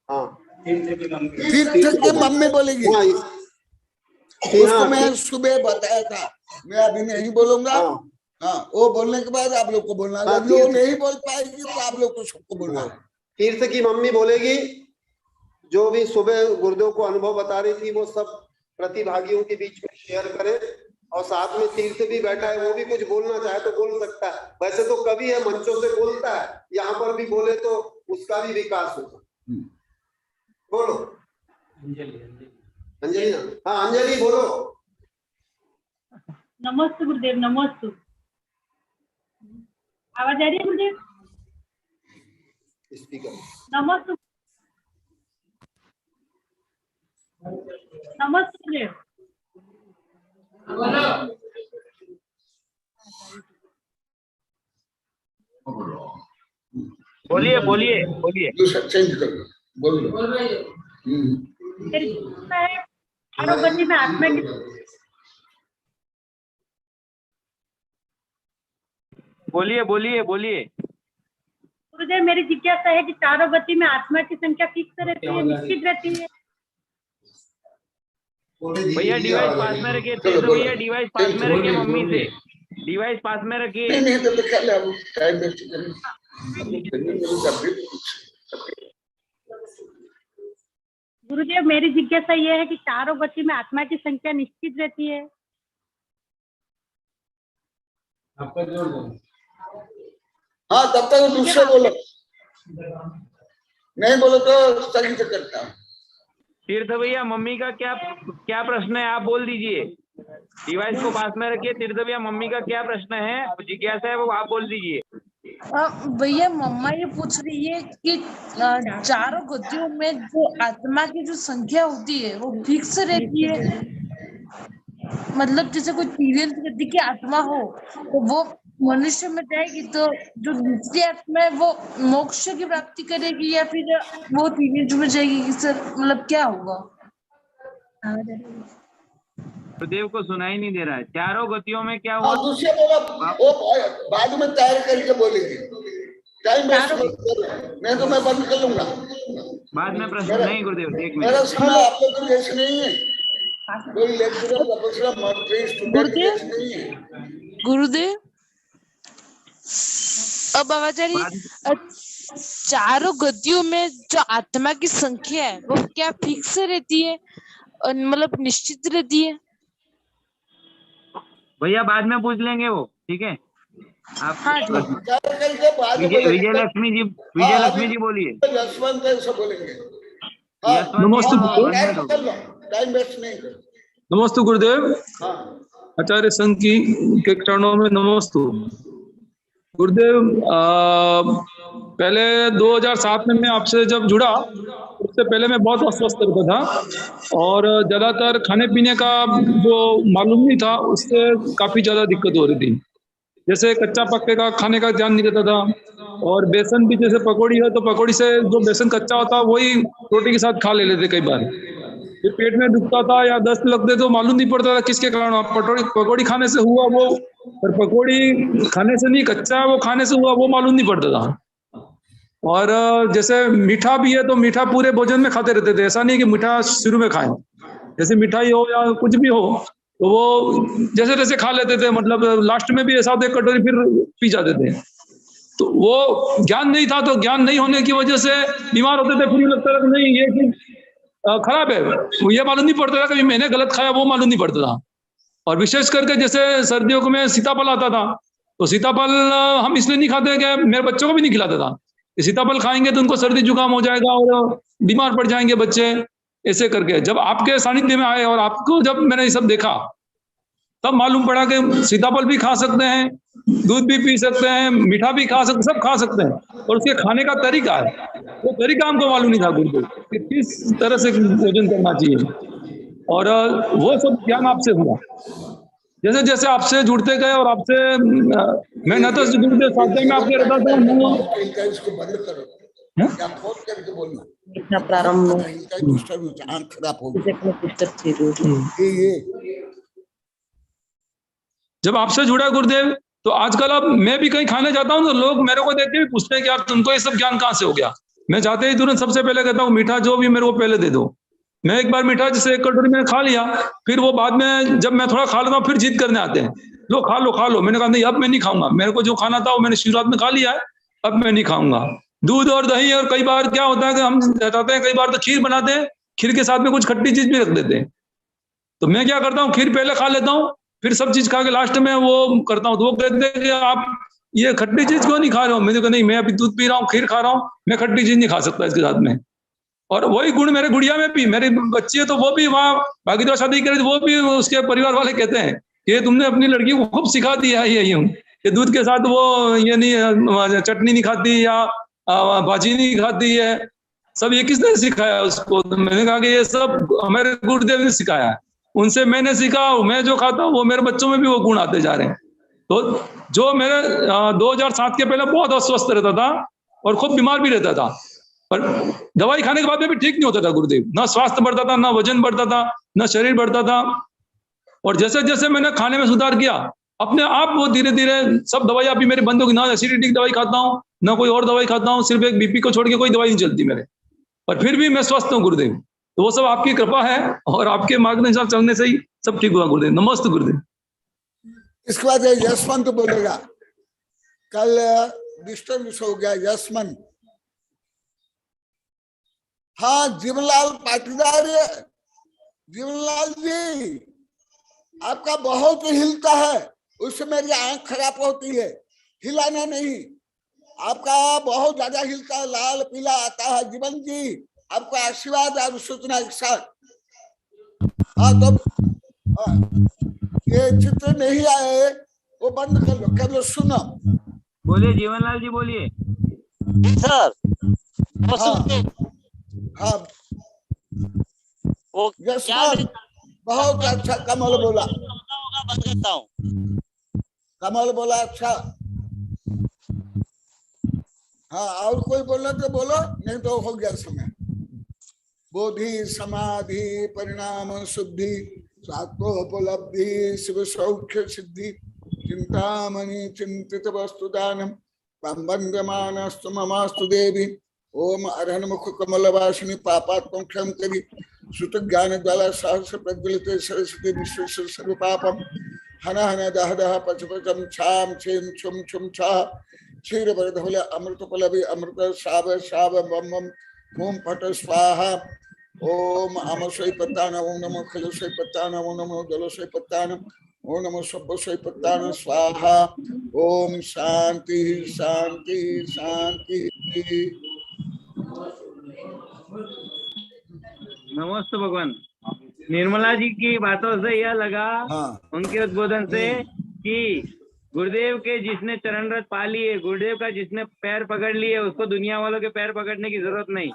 हाँ, तीर्थ की मम्मी बोलेगी। उसको मैं सुबह बताया था, मैं अभी नहीं बोलूंगा। हाँ, वो बोलने के बाद आप लोग को बोलना है। जब लोग नहीं बोल पाएगी तो आप लोग को सबको बोलना है। तीर्थ की मम्मी बोलेगी। जो भी सुबह गुरुदेव को अनुभव बता रही थी वो सब प्रतिभागियों के बीच में शेयर करें, और साथ में तीर्थ भी बैठा है, वो भी कुछ बोलना चाहे तो बोल सकता है। वैसे तो कवि है, मंचों से बोलता है, यहाँ पर भी बोले तो उसका भी विकास होगा। बोलो अंजलि। हाँ अंजलि बोलो। नमस्ते गुरुदेव। नमस्ते, आवाज आ रही है गुरुदेव? स्पीकर। नमस्ते, नमस्ते गुरुदेव। बोलिए बोलिए बोलिए। चेंज कर लो, बोल लो। पार्वती में आत्मा की, बोलिए बोलिए बोलिए। गुरुदेव मेरी जिज्ञासा है कि चारों गति में आत्मा की संख्या फिक्स रहती है, निश्चित रहती है? भैया डिवाइस पास में रखिए, तो भैया डिवाइस पास में रखिए, मम्मी से डिवाइस पास में रखिए। नहीं तो निकाल लो, टाइम वेस्ट करें। गुरुदेव मेरी जिज्ञासा ये है कि चारों गति में आत्मा की संख्या निश्चित रहती है? हाँ, तब तक दूसरे बोलो, नहीं बोलो तो स्थगित करता हूँ। तीर्थ भैया मम्मी का क्या प्रश्न है, आप बोल दीजिए। डिवाइस को पास में रखिए। तीर्थ भैया मम्मी का क्या प्रश्न है, जिज्ञासा है, वो आप बोल दीजिए। भैया मम्मा ये पूछ रही है कि चारों गतियों में जो आत्मा की जो संख्या होती है वो फिक्स रहती है? मतलब जैसे कोई तीव्र गति की आत्मा हो तो वो मनुष्य में जाएगी, तो जो दूसरी आत्मा है वो मोक्ष की प्राप्ति करेगी या फिर वो तीव्र में जाएगी कि सर मतलब क्या होगा? गुरुदेव को सुनाई नहीं दे रहा है। चारों गतियों में क्या हुआ? दूसरे बोलो, वो बाद में तैयार करके बोलेंगे। टाइम वेस्ट मत करो, नहीं तो मैं बंद कर लूंगा। बाद में प्रश्न नहीं गुरुदेव, एक मिनट। मेरा समय आप लोग जैसे नहीं है, कोई लेक्चरर प्रोफेसर नहीं है। गुरुदेव अब आवाज आ रही? चारों गतियों में जो आत्मा की संख्या है वो क्या फिक्स रहती है? मतलब निश्चित रहती है? भैया बाद में पूछ लेंगे वो, ठीक है। आप हाँ जी। विजय लक्ष्मी जी बोलिए। यशवंत से बोलेंगे। नमस्ते टाइम वेस्ट नहीं करो। नमस्ते गुरुदेव। हाँ आचार्य संघ के चरणों में नमस्ते गुरुदेव। पहले 2007 में मैं आपसे जब जुड़ा, उससे पहले मैं बहुत अस्वस्थ रहता था और ज्यादातर खाने पीने का जो मालूम नहीं था, उससे काफी ज्यादा दिक्कत हो रही थी। जैसे कच्चा पक्के का खाने का ध्यान नहीं रहता था, और बेसन भी जैसे पकौड़ी है तो पकौड़ी से जो बेसन कच्चा होता है वही रोटी के साथ खा ले लेते कई बार। फिर पेट में दुखता था या दस्त लगते तो मालूम नहीं पड़ता था किसके कारण। पकौड़ी खाने से हुआ वो, पर पकौड़ी खाने से नहीं, कच्चा वो खाने से हुआ वो मालूम नहीं पड़ता था। और जैसे मीठा भी है तो मीठा पूरे भोजन में खाते रहते थे, ऐसा नहीं कि मीठा शुरू में खाएं। जैसे मिठाई हो या कुछ भी हो तो वो जैसे जैसे खा लेते थे, मतलब लास्ट में भी ऐसा होता है कटोरी फिर पी जाते थे। तो वो ज्ञान नहीं था, तो ज्ञान नहीं होने की वजह से बीमार होते थे। फिर लगता था नहीं ये चीज खराब है, ये मालूम नहीं पड़ता था कभी मैंने गलत खाया, वो मालूम नहीं पड़ता था। और विशेष करके जैसे सर्दियों में सीताफल आता था, तो सीताफल हम इसलिए नहीं खाते कि मेरे बच्चों को भी नहीं खिलाता था, सीताफल खाएंगे तो उनको सर्दी जुकाम हो जाएगा और बीमार पड़ जाएंगे बच्चे, ऐसे करके। जब आपके सानिध्य में आए और आपको जब मैंने ये सब देखा, तब मालूम पड़ा कि सीताफल भी खा सकते हैं, दूध भी पी सकते हैं, मीठा भी खा सकते, सब खा सकते हैं। और उसके खाने का तरीका है, वो तरीका हमको मालूम नहीं था गुरुदेव कि किस तरह से भोजन करना चाहिए। और वो सब ज्ञान आपसे हुआ। जैसे जैसे आपसे जुड़ते गए और आपसे मैं न तो गुरुदेव स्वाध्याय में आपके रहता था, इसको बंद करो या फोन करके बोलना इतना प्रारंभ में आंख खराब हो जब आपसे जुड़ा गुरुदेव, तो आजकल अब मैं भी कहीं खाने जाता हूँ तो लोग मेरे को देख के भी पूछते हैं कि यार तुमको ये सब ज्ञान कहाँ से हो गया। मैं जाते ही तुरंत सबसे पहले कहता हूँ मीठा जो भी मेरे को पहले दे दो। मैं एक बार मीठा जैसे 1 कटोरी मैंने खा लिया, फिर वो बाद में जब मैं थोड़ा खा लेता हूँ फिर जिद करने आते हैं, लो खा लो खा लो। मैंने कहा नहीं अब मैं नहीं खाऊंगा, मेरे को जो खाना था वो मैंने शुरुआत में खा लिया है, अब मैं नहीं खाऊंगा। दूध और दही, और कई बार क्या होता है कि हम चाहते हैं, कई बार तो खीर बनाते हैं, खीर के साथ में कुछ खट्टी चीज भी रख देते हैं। तो मैं क्या करता हूँ, खीर पहले खा लेता हूँ, फिर सब चीज खा के लास्ट में वो करता हूँ। तो वो कहते हैं कि आप ये खट्टी चीज क्यों नहीं खा रहे हो। मैंने कहा नहीं, मैं अभी दूध पी रहा हूँ, खीर खा रहा हूँ, मैं खट्टी चीज नहीं खा सकता इसके साथ में। और वही गुण मेरे गुड़िया में भी, मेरी बच्ची है तो वो भी वहाँ भागीदार शादी करी, वो भी उसके परिवार वाले कहते हैं कि तुमने अपनी लड़की को खूब सिखा दिया है ये दूध के साथ वो ये नहीं चटनी नहीं खाती या भाजी नहीं खाती है, सब ये किसने सिखाया उसको। तो मैंने कहा कि ये सब हमारे गुरुदेव ने सिखाया है, उनसे मैंने सीखा। मैं जो खाता हूँ वो मेरे बच्चों में भी वो गुण आते जा रहे हैं। तो जो मेरे 2007 के पहले बहुत अस्वस्थ रहता था और खूब बीमार भी रहता था, पर दवाई खाने के बाद में भी ठीक नहीं होता था गुरुदेव, ना स्वास्थ्य बढ़ता था, ना वजन बढ़ता था, ना शरीर बढ़ता था। और जैसे जैसे मैंने खाने में सुधार किया, अपने आप वो धीरे धीरे सब दवाई अभी मेरी बंद होगी। ना एसिडिटी की दवाई खाता हूँ, ना कोई और दवाई खाता हूँ, सिर्फ एक बीपी को छोड़ के कोई दवाई नहीं चलती मेरे, पर फिर भी मैं स्वस्थ हूँ गुरुदेव। तो वो सब आपकी कृपा है और आपके मार्गदर्शन चलने से ही सब ठीक हुआ गुरुदेव। नमस्ते गुरुदेव। इसके बाद यशवंत बोलेगा, कल डिस्टर्ब हो गया यशवंत। हाँ जीवनलाल पाटीदार, जीवनलाल जी आपका बहुत हिलता है, उससे मेरी आंख खराब होती है, हिलाना नहीं, आपका बहुत ज्यादा हिलता है, लाल पीला आता है। जीवन जी आपको आशीर्वाद और सूचना के साथ। हाँ तो ये चित्र नहीं आए वो बंद कर लो सुनो। बोलिए जीवनलाल जी बोलिए। सर हाँ वो बहुत अच्छा कमल बोला, बंद करता हूँ। कमल बोला अच्छा। हाँ और कोई बोला तो बोलो, नहीं तो हो गया समय। बोधि समाधि परिणाम शुद्धि सात्वोपलब्धि शिव सौख्य सिद्धि चिंतामणि चिंतित वस्तु दानम वंद्यमानस्तु ममास्तु देवी। ओम अरहन मुख कमल वासिनी पापात्म क्षम करी सुत ज्ञान ज्वाला सहस्र प्रज्वलित सरस्वती विश्वेश्वर सर्व पापम हन हन दह दह पच पचम छाम छेम छुम छुम छा क्षीर वरधवल अमृत पलवि अमृत शाव शाव बम बम ओम फट स्वाहा ओम आमसोई पत्तान ओम नमो खलसोई पत्तान ओम नमो जलसोई पत्तान ओम नमो सब्बसोई पत्तान स्वाहा। ओम शांति शांति शांति। नमस्ते भगवान। निर्मला जी की बातों से यह लगा, हाँ। उनके उद्बोधन से, कि गुरुदेव के जिसने चरण रथ पा लिए, गुरुदेव का जिसने पैर पकड़ लिए, उसको दुनिया वालों के पैर पकड़ने की जरूरत नहीं।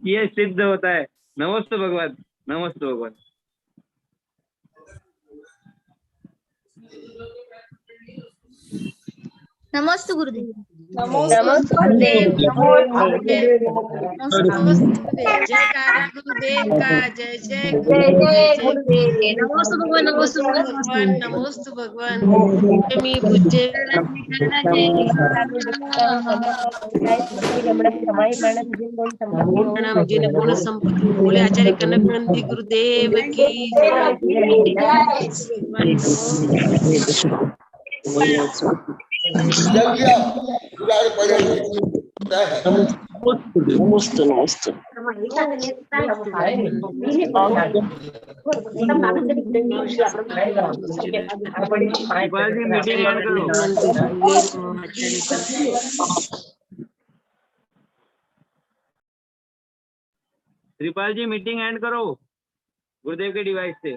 ये सिद्ध होता है। नमस्ते भगवान, नमस्ते भगवान। नमस्ते गुरुदेव। नमस्ते गुरुदेव। जयकारा गुरुदेव का। जय जय गुरुदेव। नमस्ते भगवान। नमस्ते भगवान। नमस्ते भगवान। मी पूज्य प्रणाम जी ने पूर्ण संपत्ति बोले आचार्य कनक नंदी गुरुदेव की जल्दी आओ, गुरुद्वारे पढ़ेंगे। नमस्ते नमस्ते। त्रिपाल जी मीटिंग एंड करो गुरुदेव के डिवाइस से।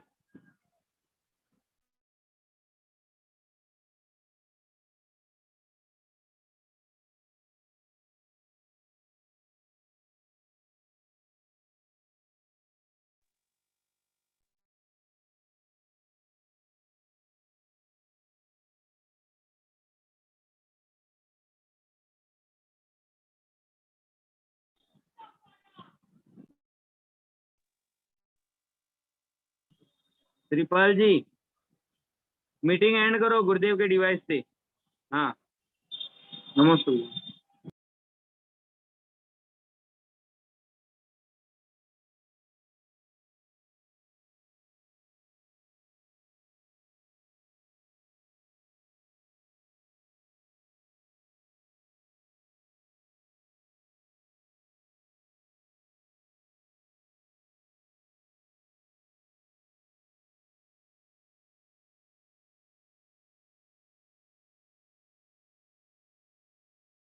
त्रिपाल जी मीटिंग एंड करो गुरुदेव के डिवाइस से। हाँ नमस्ते।